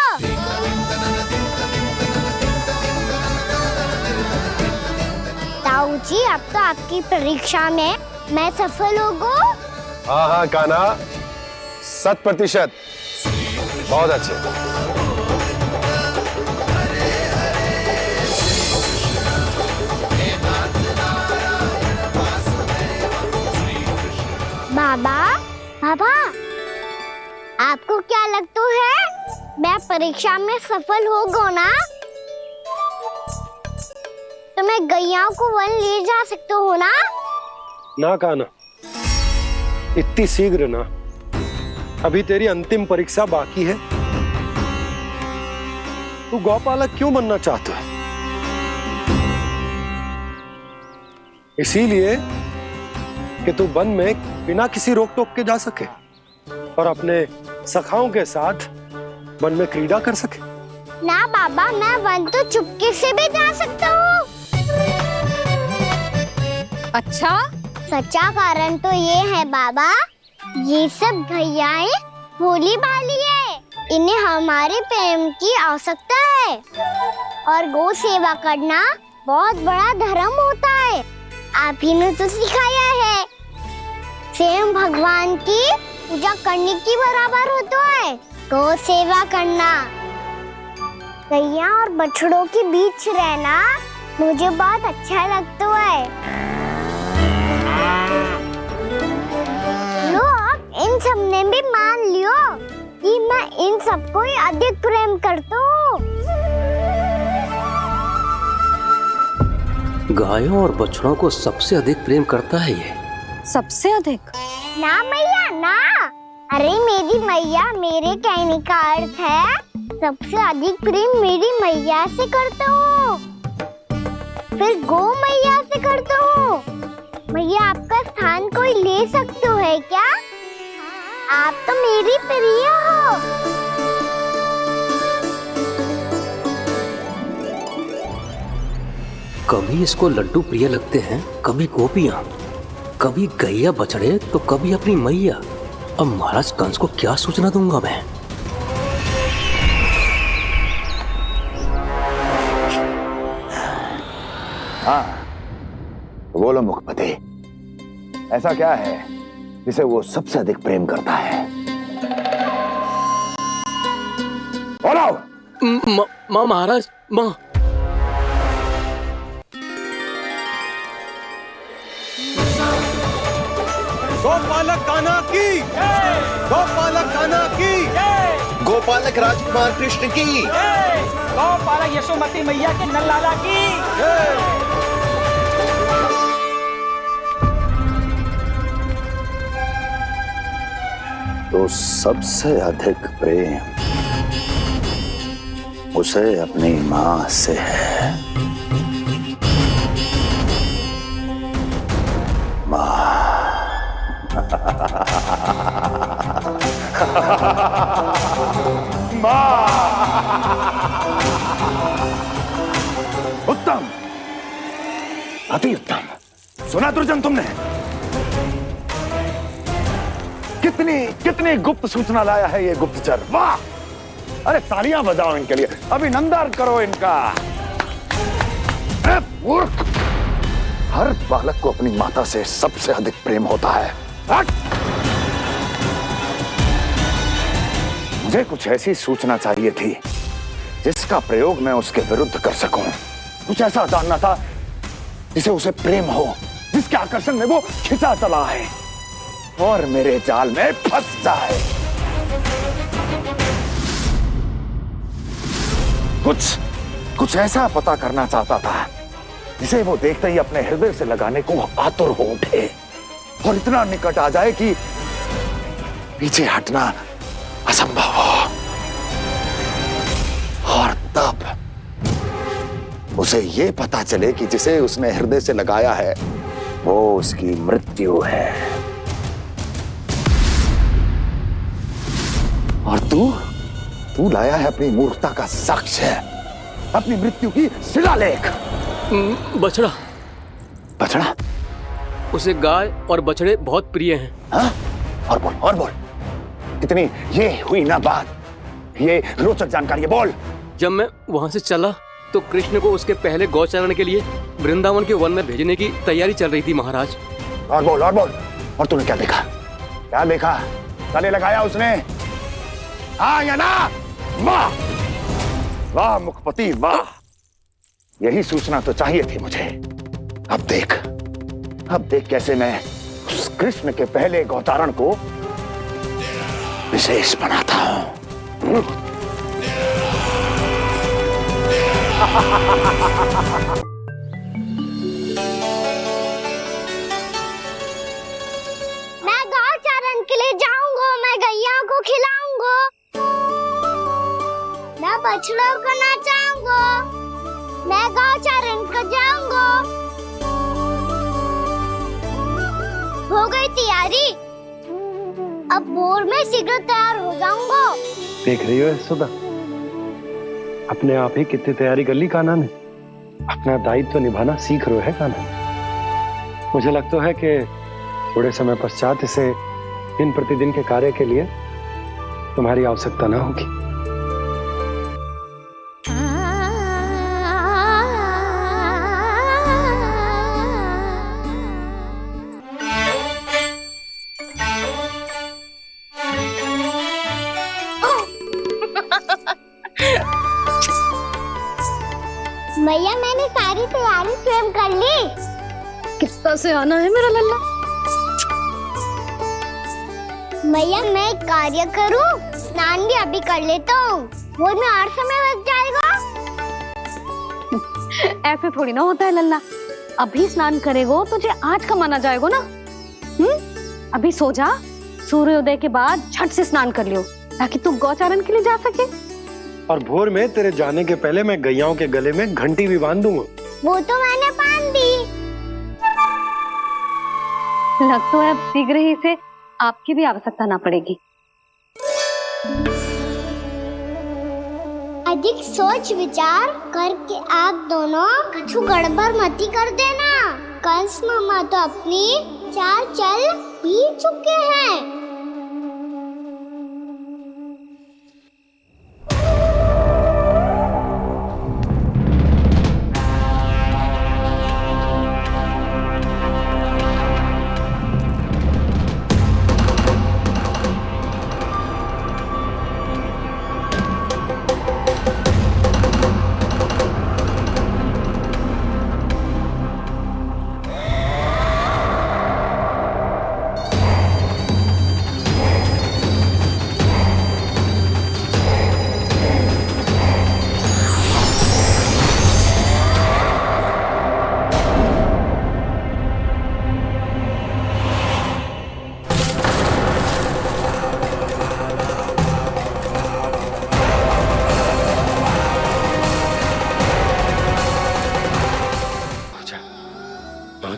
ताऊ जी, अब तो आपकी परीक्षा में मैं सफल होगा। हाँ हाँ कान्हा, 100%। बहुत अच्छे। बाबा, बाबा, आपको क्या लगता है मैं परीक्षा में सफल होगा ना? तो मैं गैयाओं को वन ले जा सकता हूँ ना? ना कान्हा, इतनी शीघ्र ना, अभी तेरी अंतिम परीक्षा बाकी है। तू गौपालक क्यों बनना चाहता है? इसीलिए कि तू वन में बिना किसी रोक टोक के जा सके और अपने सखाओं के साथ वन में क्रीड़ा कर सके। ना बाबा, मैं वन तो चुपके से भी जा सकता हूँ। अच्छा? सच्चा कारण तो ये है बाबा, ये सब गैयाएं भोली भाली है, इन्हें हमारे प्रेम की आवश्यकता है, और गौ सेवा करना बहुत बड़ा धर्म होता है। आप ही ने तो सिखाया है, स्वयं भगवान की पूजा करने की बराबर होता है गौ सेवा करना। गैया और बछड़ों के बीच रहना मुझे बहुत अच्छा लगता है। लो, इन सब ने भी मान लियो कि मैं इन सबको ही अधिक प्रेम करता हूँ। गायों और बछड़ों को सबसे अधिक प्रेम करता है ये। सबसे अधिक? ना मैया ना, अरे मेरी मैया, मेरे कहने का अर्थ है सबसे अधिक प्रेम मेरी मैया से करता हूँ, फिर गौ मैया से करता हूँ। मैया आपका स्थान कोई ले सकते है क्या? आप तो मेरी प्रिय हो। कभी इसको लड्डू प्रिय लगते हैं, कभी गोपियां, कभी गैया बछड़े, तो कभी अपनी मैया। अब महाराज कंस को क्या सूचना दूंगा मैं? हाँ, बोलो मुखपति, ऐसा क्या है जिसे वो सबसे अधिक प्रेम करता है? बोलो। माँ महाराज, माँ। गोपालक कान्हा की, गोपालक कान्हा की, गोपालक राजकुमार कृष्ण की, गौपालक यशोमती मैया के नल्लाला की। तो सबसे अधिक प्रेम उसे अपनी मां से है। मां। उत्तम, अति उत्तम। सुना दुर्जन तुमने? कितनी कितनी गुप्त सूचना लाया है ये गुप्तचर। वाह! अरे तालियां बजाओ इनके लिए, अभिनंदन करो इनका। मूर्ख! हर बालक को अपनी माता से सबसे अधिक प्रेम होता है। हट! मुझे कुछ ऐसी सूचना चाहिए थी जिसका प्रयोग मैं उसके विरुद्ध कर सकूं। कुछ ऐसा जानना था जिसे उसे प्रेम हो, जिसके आकर्षण में वो खिंचा चला है और मेरे जाल में फंस जाए। कुछ ऐसा पता करना चाहता था जिसे वो देखते ही अपने हृदय से लगाने को आतुर हो उठे और इतना निकट आ जाए कि पीछे हटना असंभव हो। और तब उसे ये पता चले कि जिसे उसने हृदय से लगाया है वो उसकी मृत्यु है। और तू लाया है अपनी मूर्खता का साक्ष्य, अपनी मृत्यु की शिलालेख। बछड़ा। बछड़ा? उसे गाय और बछड़े बहुत प्रिय हैं। हाँ? और बोल। कितनी ये हुई ना बात, ये रोचक जानकारी है, बोल। जब मैं वहां से चला तो कृष्ण को उसके पहले गौचारण के लिए वृंदावन के वन में भेजने की तैयारी चल रही थी महाराज। और बोल। और तूने क्या देखा? गले लगाया उसने? हाँ या ना? वाह वाह मुखपति वाह, यही सूचना तो चाहिए थी मुझे। अब देख कैसे मैं उस कृष्ण के पहले गौतारण को विशेष बनाता हूं। मैं गौचारण के लिए जाऊंगा, मैं गैया को खिलाऊंगा, मैं बछड़ों को नचाऊंगा, मैं गौचारण को जाऊंगा। हो गई तैयारी, अब भोर में शीघ्र तैयार हो जाऊंगा। देख रही हो सुधा, अपने आप ही कितनी तैयारी कर ली कान्हा ने। अपना दायित्व निभाना सीख रहे है कान्हा। मुझे लगता है कि थोड़े समय पश्चात इसे दिन प्रतिदिन के कार्य के लिए तुम्हारी आवश्यकता ना होगी। मैया मैंने सारी तैयारी स्वयं कर ली। कितना से आना है मेरा लल्ला। मैया मैं एक कार्य करूं, स्नान भी अभी कर लेता हूँ, वो में और समय लग जाएगा। ऐसे थोड़ी ना होता है लल्ला, अभी स्नान करेगो तुझे आज का माना जाएगा ना। अभी सो जा, सूर्योदय के बाद झट से स्नान कर लियो ताकि तू गौचारण के लिए जा सके। और भोर में तेरे जाने के पहले मैं गैयाओं के गले में घंटी भी बांध दूंगा। वो तो मैंने बांध दी। लग तो है अब शीघ्र ही से आपकी भी आवश्यकता ना पड़ेगी। अधिक सोच विचार करके आप दोनों कछु गड़बड़ मती कर देना। कंस मामा तो अपनी चाल चल भी चुके हैं।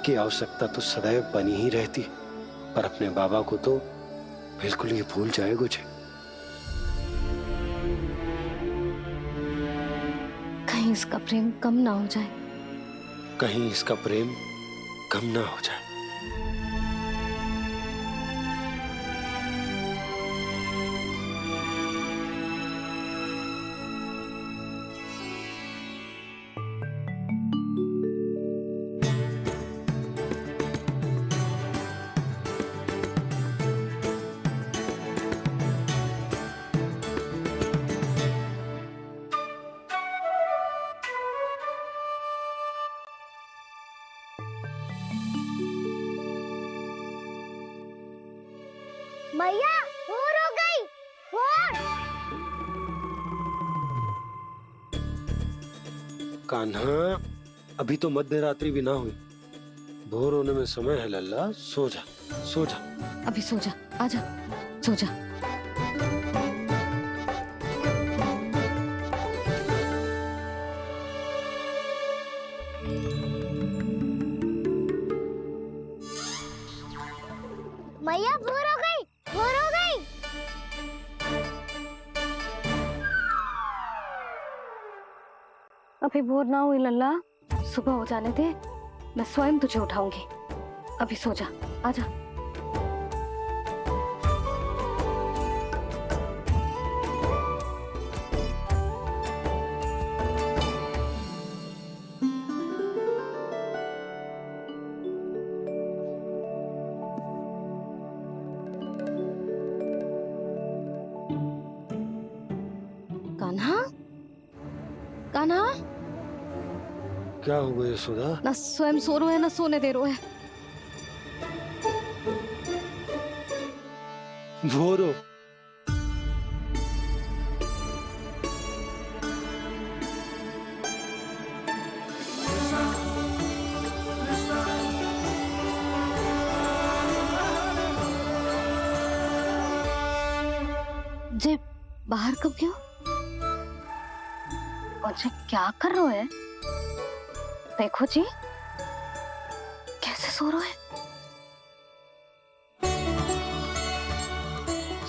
की आवश्यकता तो सदैव बनी ही रहती, पर अपने बाबा को तो बिल्कुल ही भूल जाए मुझे। कहीं इसका प्रेम कम ना हो जाए, कहीं इसका प्रेम कम ना हो जाए। मैया भोर हो गई, भोर। कान्हा, अभी तो मध्य रात्रि भी ना हुई, भोर होने में समय है लल्ला। सो जा, सो जा। अभी सो जा, आजा, सो जा। मैया भोर हो गई, भोर हो गई। अभी भोर ना हुई लल्ला, सुबह हो जाने दे, मैं स्वयं तुझे उठाऊंगी। अभी सो जा, आजा। कान्हा, कान्हा, क्या हो गया सुधा? ना स्वयं सो रो है ना सोने दे रो है। भोर हो। जे बाहर कब गयो? और जे क्या कर रहे है? देखो जी, कैसे सो रहे है।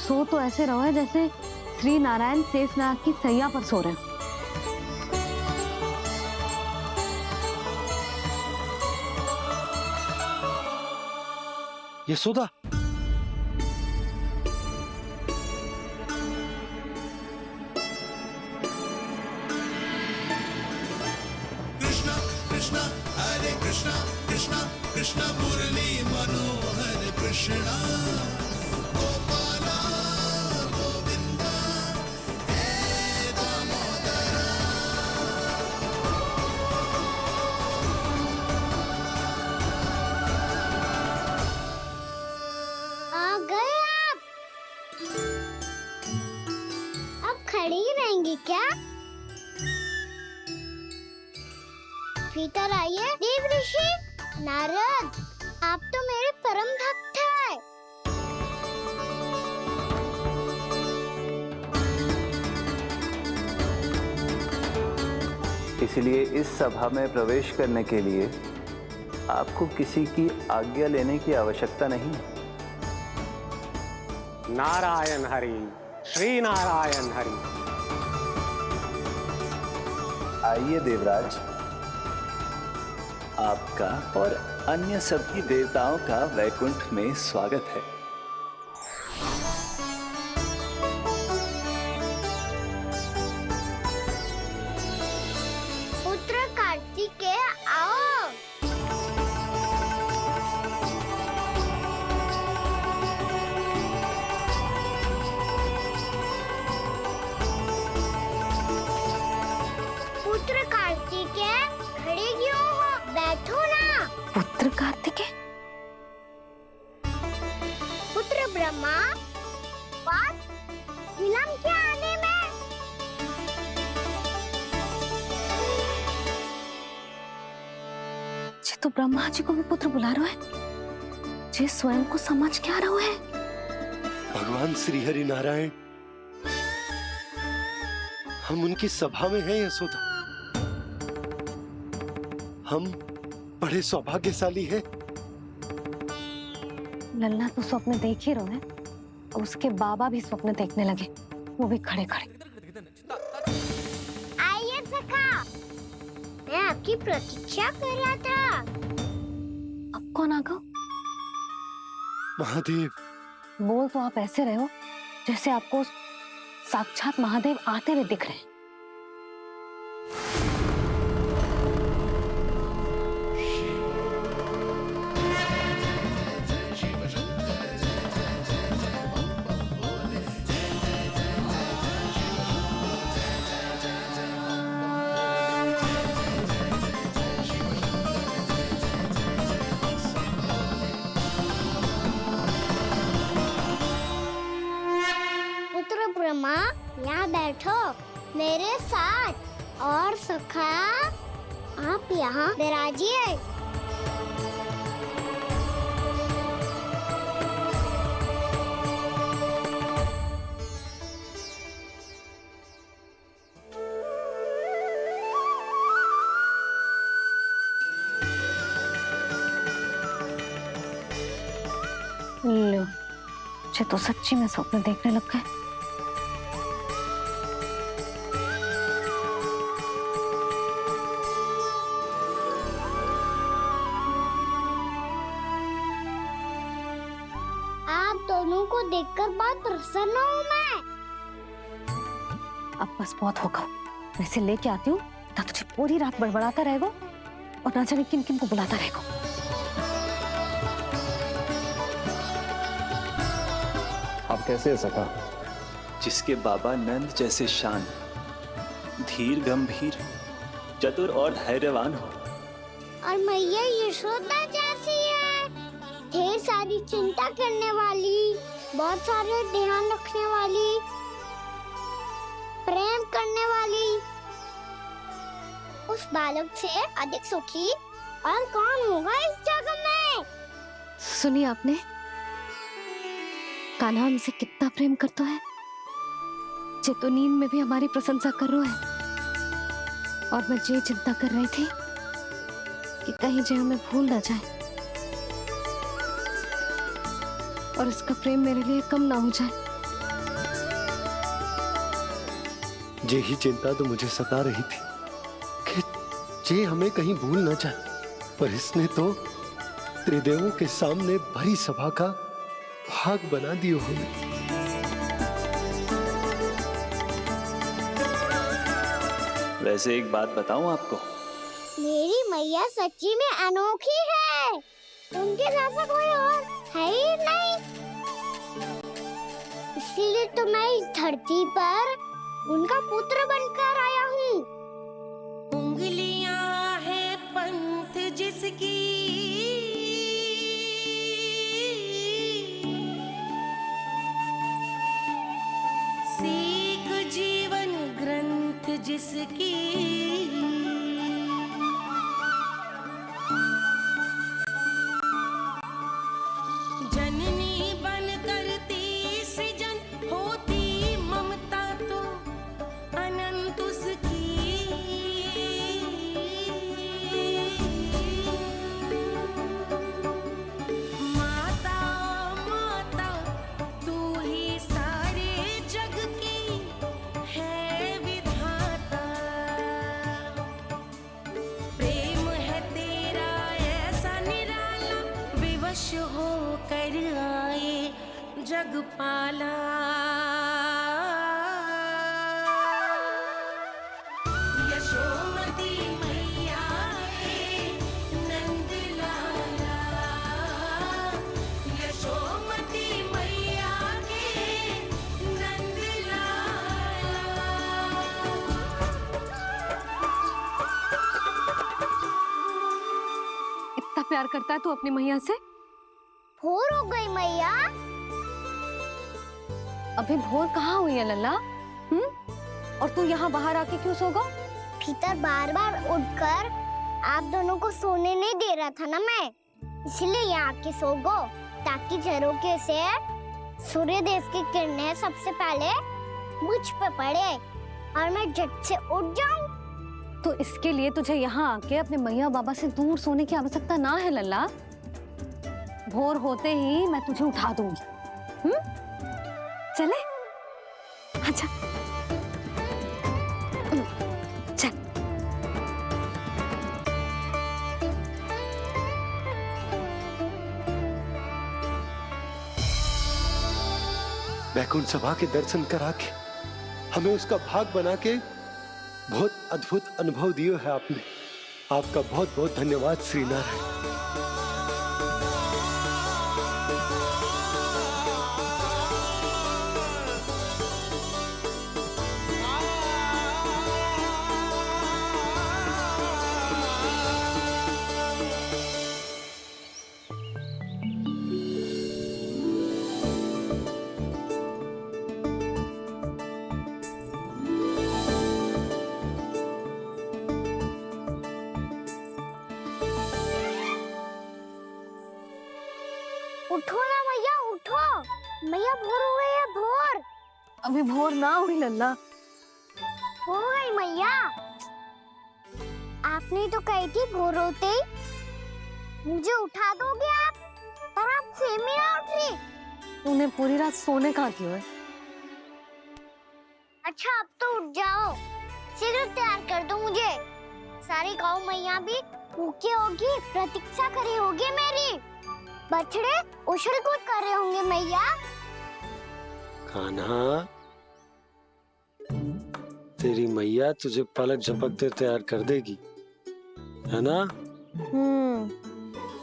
सो तो ऐसे रहो है जैसे श्री नारायण शेषनाग की सैया पर सो रहे हैं। यशोदा, कृष्णा कृष्णा हरे कृष्णा कृष्णा कृष्णा मुरली मनोहर कृष्णा गोपाला गोविंदा हे दामोदरा। आ गए आप। अब खड़ी ही रहेंगी क्या? भीतर आइए। देव ऋषि नारद, आप तो मेरे परम भक्त हैं। इसलिए इस सभा में प्रवेश करने के लिए आपको किसी की आज्ञा लेने की आवश्यकता नहीं है। नारायण हरि, श्री नारायण हरि। आइए देवराज, आपका और अन्य सभी देवताओं का वैकुंठ में स्वागत है। पुत्र कार्तिकेय आओ। पुत्र कार्तिकेय खड़े क्यों हो? बैठो ना। पुत्र कार्तिकेय? पुत्र ब्रह्मा, बात विलंब क्या आने में? जे तो ब्रह्मा जी को भी पुत्र बुला रहा है, जे स्वयं को समझ क्या रहा है। भगवान श्री हरि नारायण, हम उनकी सभा में हैं यशोदा। हम बड़े सौभाग्यशाली हैं। लल्ला तो स्वप्न देख ही रहे हैं और उसके बाबा भी स्वप्न देखने लगे, वो भी खड़े खड़े। आइए सखा, मैं आपकी प्रतीक्षा कर रहा था। अब कौन आ गया? महादेव। बोल तो आप ऐसे रहे हो जैसे आपको साक्षात महादेव आते हुए दिख रहे हैं। पुत्र ब्रह्मा, यहाँ बैठो मेरे साथ। और सखा, आप यहाँ विराजिए। लो, जे तो सच्ची में स्वप्न देखने लग गए। आप दोनों को देखकर बहुत प्रसन्न हूँ मैं। अब बस बहुत होगा, वैसे लेके आती हूँ ना, तुझे पूरी रात बड़बड़ाता रहेगा और ना जाने किन किन को बुलाता रहेगा। आप कैसे है सखा? जिसके बाबा नंद जैसे शान, धीर गंभीर, चतुर और धैर्यवान हो। और मैया यशोदा जैसी है, ढेर सारी चिंता करने वाली, बहुत सारे ध्यान रखने वाली, प्रेम करने वाली। उस बालक से अधिक सुखी और कौन होगा इस जग में? सुनिए आपने, कान्हा हमसे कितना प्रेम करता है, जे तो नींद में भी हमारी प्रशंसा कर रहा है। और मैं ये चिंता कर रही थी कि कहीं जे हमें भूल ना जाए और इसका प्रेम मेरे लिए कम ना हो जाए। यही चिंता तो मुझे सता रही थी कि जे हमें कहीं भूल न जाए, पर इसने तो त्रिदेवों के सामने भरी सभा का भाग बना दियो हमें। वैसे एक बात बताऊं आपको, मेरी मैया सच्ची में अनोखी है, उनके जैसा कोई और है ही नहीं। इसीलिए तो मैं इस धरती पर उनका पुत्र बनकर आया हूँ। उंगलियां है पंथ जिसकी, सीख जीवन ग्रंथ जिसकी, वश हो कर आए जगपाला। यशोमती मैया के नंद लाला, यशोमती मैया के नंद लाला। इतना प्यार करता है तू अपनी मैया से? भोर हो गई मैया। अभी भोर कहाँ हुई है लल्ला? और तू यहाँ बाहर आके क्यों सो गो? भीतर बार बार उठकर आप दोनों को सोने नहीं दे रहा था ना मैं, इसलिए यहाँ आके सो गो, ताकि झरोखे से सूर्य देव की किरणें सबसे पहले मुझ पे पड़े और मैं झट से उठ जाऊं। तो इसके लिए तुझे यहाँ आके अपने मैया बाबा से दूर सोने की आवश्यकता ना है लल्ला। भोर होते ही मैं तुझे उठा दूंगी। चले? अच्छा चल। वैकुंठ सभा के दर्शन करा के हमें उसका भाग बना के बहुत अद्भुत अनुभव दिए है आपने। आपका बहुत बहुत धन्यवाद श्रीनारायण। उठो ना मैया, उठो। मैया भोर हो गई है, भोर। अभी भोर ना हुई लल्ला। हो गई मैया। आपने तो कही थी भोर होते ही मुझे उठा दोगे आप, पर आप सेम ही ना उठ रही। तूने पूरी रात सोने कहाँ की है? अच्छा अब तो उठ जाओ, शीघ्र तैयार कर दो मुझे। सारी गाँव मैया भी भूखी होगी, प्रतीक्षा करी होगी मेरी। बछड़े उछल कूद कर रहे होंगे मैया। कान्हा, तेरी मैया तुझे पलक झपकते तैयार कर देगी, है ना?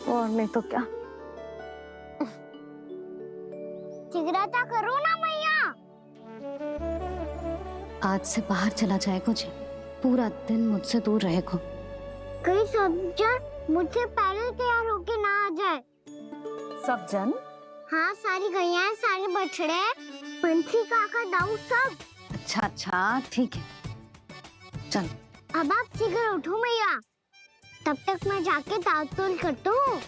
और नहीं तो क्या। शीघ्रता करो ना मैया। आज से बाहर चला जाएगा जी, पूरा दिन मुझसे दूर रहेगा। कहीं सब जन मुझसे पहले तैयार होके ना आ जाए। सब जन? हाँ, सारी गैया, सारे बछड़े, पंछी, काका, दाऊ सब। अच्छा अच्छा ठीक है, चल। अब आप शीघ्र उठो मैया, तब तक मैं जाके ताल-तोल करता हूँ।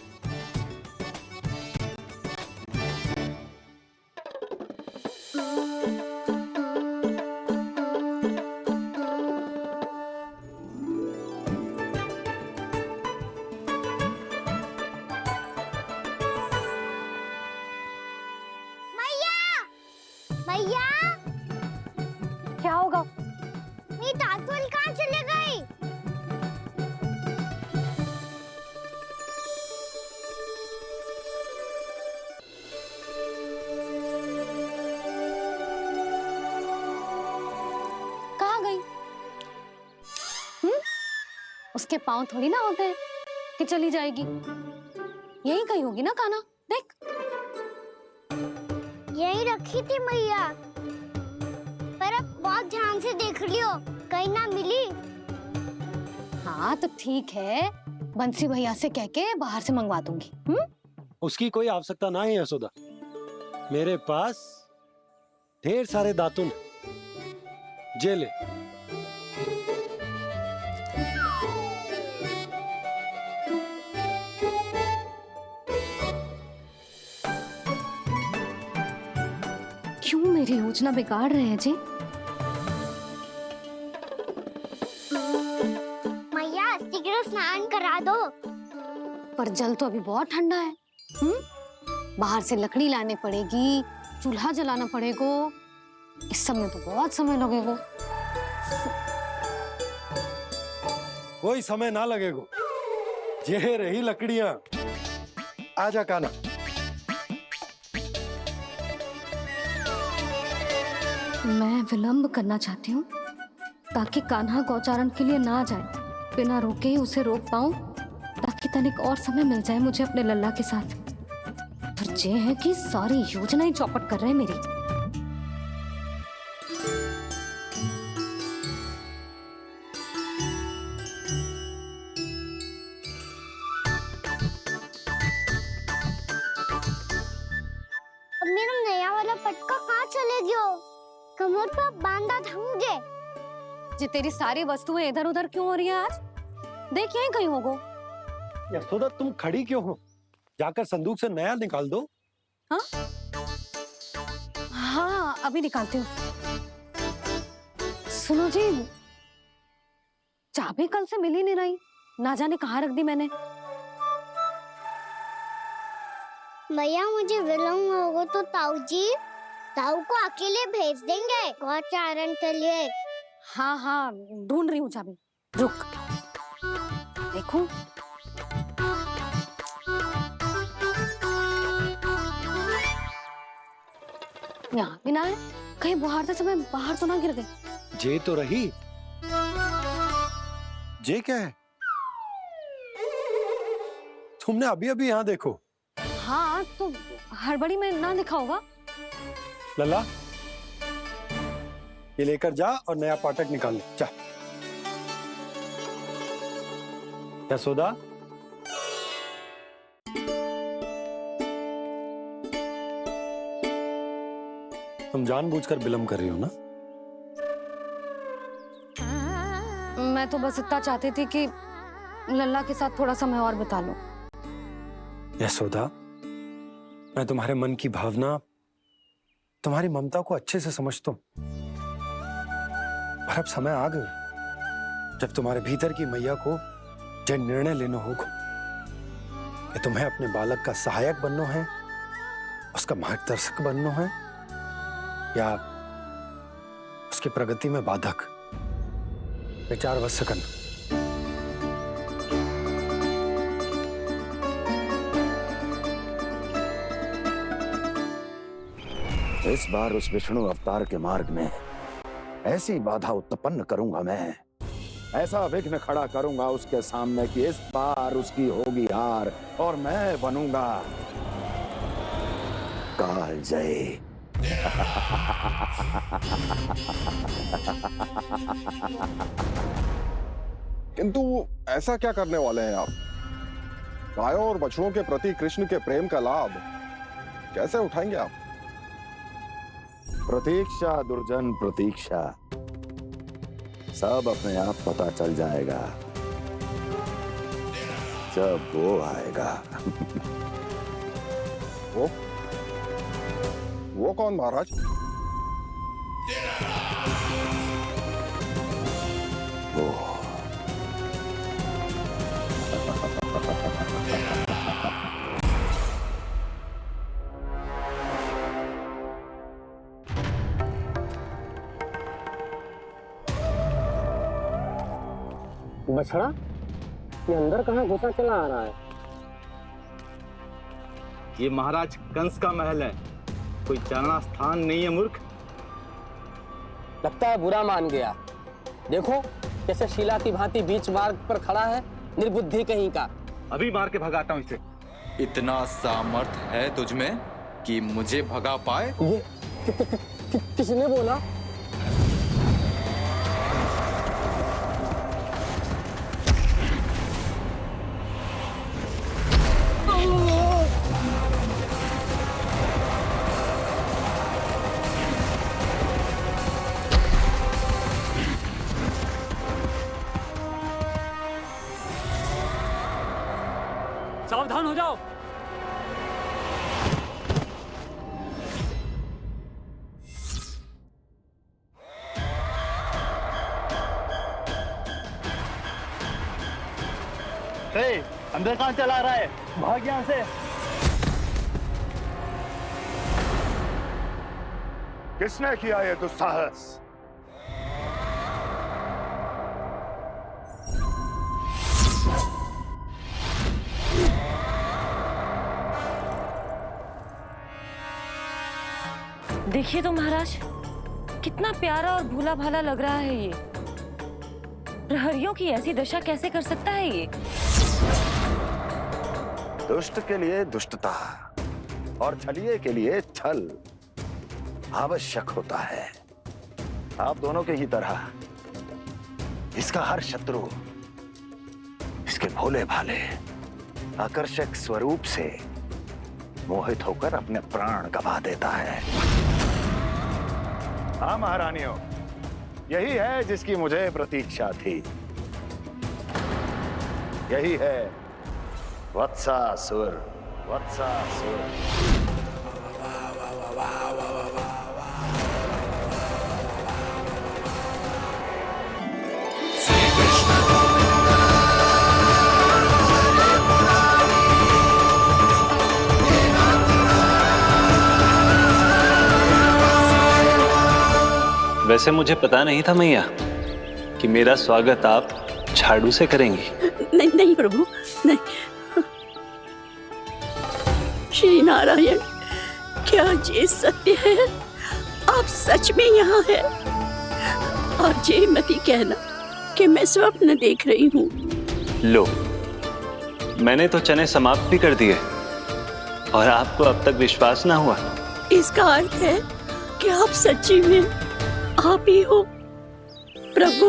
मैया, क्या होगा? मेरी ताल-तोल कहाँ चले गई? कहाँ गई? उसके पाँव थोड़ी ना होते हैं कि चली जाएगी। यही कहीं होगी ना कान्हा, देख। यही रखी थी मैया, पर अब बहुत ध्यान से देख लियो, कहीं ना मिली। हाँ तो ठीक है, बंसी भैया से कह के बाहर से मंगवा दूंगी। उसकी कोई आवश्यकता ना है यशोदा, मेरे पास ढेर सारे दातुन, जे ले। क्यों मेरी योजना बिगाड़ रहे हैं जी? मैया शीघ्र स्नान करा दो। पर जल तो अभी बहुत ठंडा है। बाहर से लकड़ी लाने पड़ेगी, चूल्हा जलाना पड़ेगा, इस सब में तो बहुत समय लगेगा। कोई समय ना लगेगा, ये रही लकड़ियां, आजा कान्हा। मैं विलंब करना चाहती हूँ ताकि कान्हा गौचारण के लिए ना जाए, बिना रोके ही उसे रोक पाऊं, ताकि तनिक और समय मिल जाए मुझे अपने लल्ला के साथ। पर ये है कि सारी योजना ही चौपट कर रहे हैं मेरी। अब मेरा नया वाला पटका कहाँ चले गयो? कमर पर बांधा था मुझे। जी तेरी सारी वस्तुएं इधर उधर क्यों हो रही है आज? देख यहीं कहीं होगो। यशोदा तुम खड़ी क्यों हो? जाकर संदूक से नया निकाल दो। हाँ हाँ अभी निकालती हूँ। सुनो जी, चाबी कल से मिल ही नहीं रही, ना जाने कहाँ रख दी मैंने। भैया मुझे विलम्ब होगा तो ताऊ को अकेले भेज देंगे गौचारण के लिए। हाँ हाँ ढूंढ रही हूँ चाबी, रुक। देखूं यहाँ भी ना है, कहीं बुहारते समय बाहर तो ना गिर गई। जे तो रही। जे क्या है? तुमने अभी अभी यहाँ देखो। हाँ तो हड़बड़ी में ना दिखा होगा। लल्ला ये लेकर जा और नया पाठक निकाल ले जा। यशोदा तुम जानबूझकर विलम्ब कर रही हो ना? मैं तो बस इतना चाहती थी कि लल्ला के साथ थोड़ा समय और बिता लूं। यशोदा मैं तुम्हारे मन की भावना, तुम्हारी ममता को अच्छे से समझता हूं, पर अब समय आ गया जब तुम्हारे भीतर की मैया को जो निर्णय लेना होगा कि तुम्हें अपने बालक का सहायक बनना है, उसका मार्गदर्शक बनना है, या उसकी प्रगति में बाधक। विचार अवश्य करना। इस बार उस विष्णु अवतार के मार्ग में ऐसी बाधा उत्पन्न करूंगा मैं, ऐसा विघ्न खड़ा करूंगा उसके सामने कि इस बार उसकी होगी हार और मैं बनूंगा कालजयी। किंतु ऐसा क्या करने वाले हैं आप? गायों और बछड़ों के प्रति कृष्ण के प्रेम का लाभ कैसे उठाएंगे आप? प्रतीक्षा दुर्जन प्रतीक्षा, सब अपने आप पता चल जाएगा जब वो आएगा। वो कौन महाराज? वो बछड़ा ये अंदर कहाँ घुसा चला आ रहा है? ये महाराज कंस का महल है, कोई जाना स्थान नहीं है मूर्ख। लगता है बुरा मान गया। देखो कैसे शीला की भांति बीच मार्ग पर खड़ा है, निर्बुद्धि कहीं का। अभी मार के भगाता हूँ इसे। इतना सामर्थ है तुझमें कि मुझे भगा पाए? ये किसने बोला? सावधान हो जाओ। अंदर कहाँ चला रहा है? भाग यहाँ से। किसने किया ये दुस्साहस? देखिए तो महाराज, कितना प्यारा और भोला भाला लग रहा है ये। प्रहरियों की ऐसी दशा कैसे कर सकता है ये? दुष्ट के लिए दुष्टता और छलिए के लिए छल आवश्यक होता है। आप दोनों के ही तरह इसका हर शत्रु इसके भोले भाले आकर्षक स्वरूप से मोहित होकर अपने प्राण गवा देता है। हाँ महारानियों, यही है जिसकी मुझे प्रतीक्षा थी। यही है वत्सासुर। वैसे मुझे पता नहीं था मैया कि मेरा स्वागत आप झाड़ू से करेंगी। नहीं नहीं प्रभु, नहीं। श्री नारायण, क्या ये सत्य है? आप सच में यहाँ हैं? और ये मत ही कहना कि मैं स्वप्न देख रही हूँ। लो, मैंने तो चने समाप्त भी कर दिए और आपको अब तक विश्वास ना हुआ। इसका अर्थ है कि आप सच्ची में आप ही हो। प्रभु,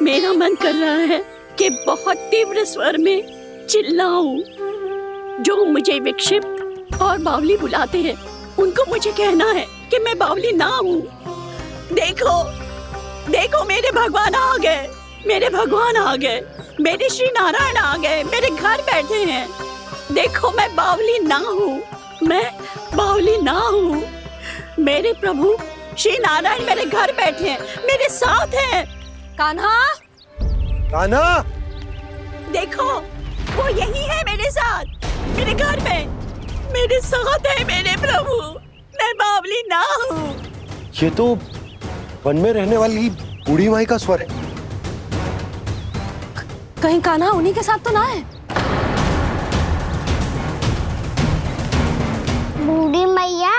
मेरा मन कर रहा है कि बहुत तीव्र स्वर में चिल्लाऊं। जो मुझे विक्षिप्त और बावली बुलाते हैं, उनको मुझे कहना है कि मैं बावली ना हूँ। देखो, देखो, मेरे भगवान आ गए, मेरे भगवान आ गए, मेरे श्री नारायण आ गए, मेरे घर बैठे हैं। देखो, मैं बावली ना हूँ, मैं बावली ना हूँ। मेरे प्रभु श्री नारायण मेरे घर बैठे हैं, मेरे साथ हैं। कान्हा, कान्हा, देखो, वो यही है मेरे साथ, मेरे घर में, मेरे साथ है मेरे प्रभु। मैं बावली ना हूँ। ये तो वन में रहने वाली बूढ़ी माई का स्वर है। कहीं कान्हा उन्हीं के साथ तो ना है? बूढ़ी मैया,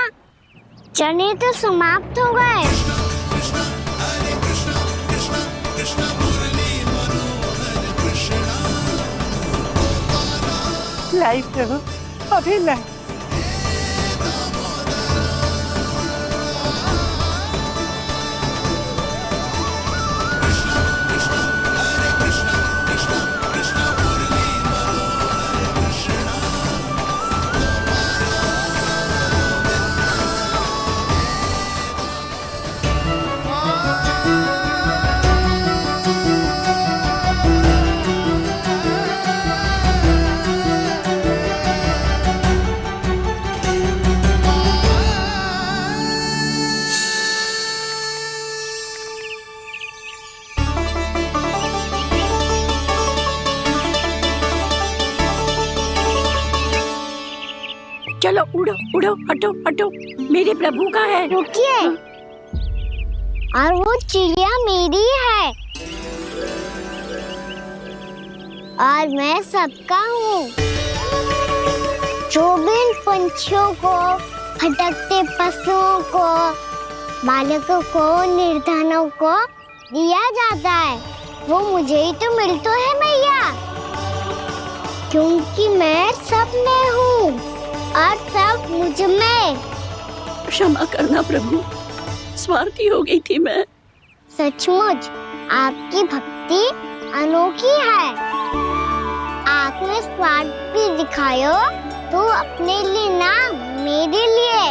चने तो समाप्त हो गए। लाई प्रभु, अभी लाई। चलो उड़ो उड़ो, हटो हटो, मेरे प्रभु का है। रुकिए, और वो चिड़िया मेरी है और मैं सबका हूँ। जो भी इन पंछियों को, भटकते पशुओं को, बालकों को, निर्धनों को दिया जाता है, वो मुझे ही तो मिलता है मैया, क्योंकि मैं सब में हूँ और सब मुझ में। क्षमा करना प्रभु, स्वार्थी हो गई थी मैं। सचमुच आपकी भक्ति अनोखी है। आपने स्वार्थ भी दिखायो, तो अपने लिए ना, मेरे लिए।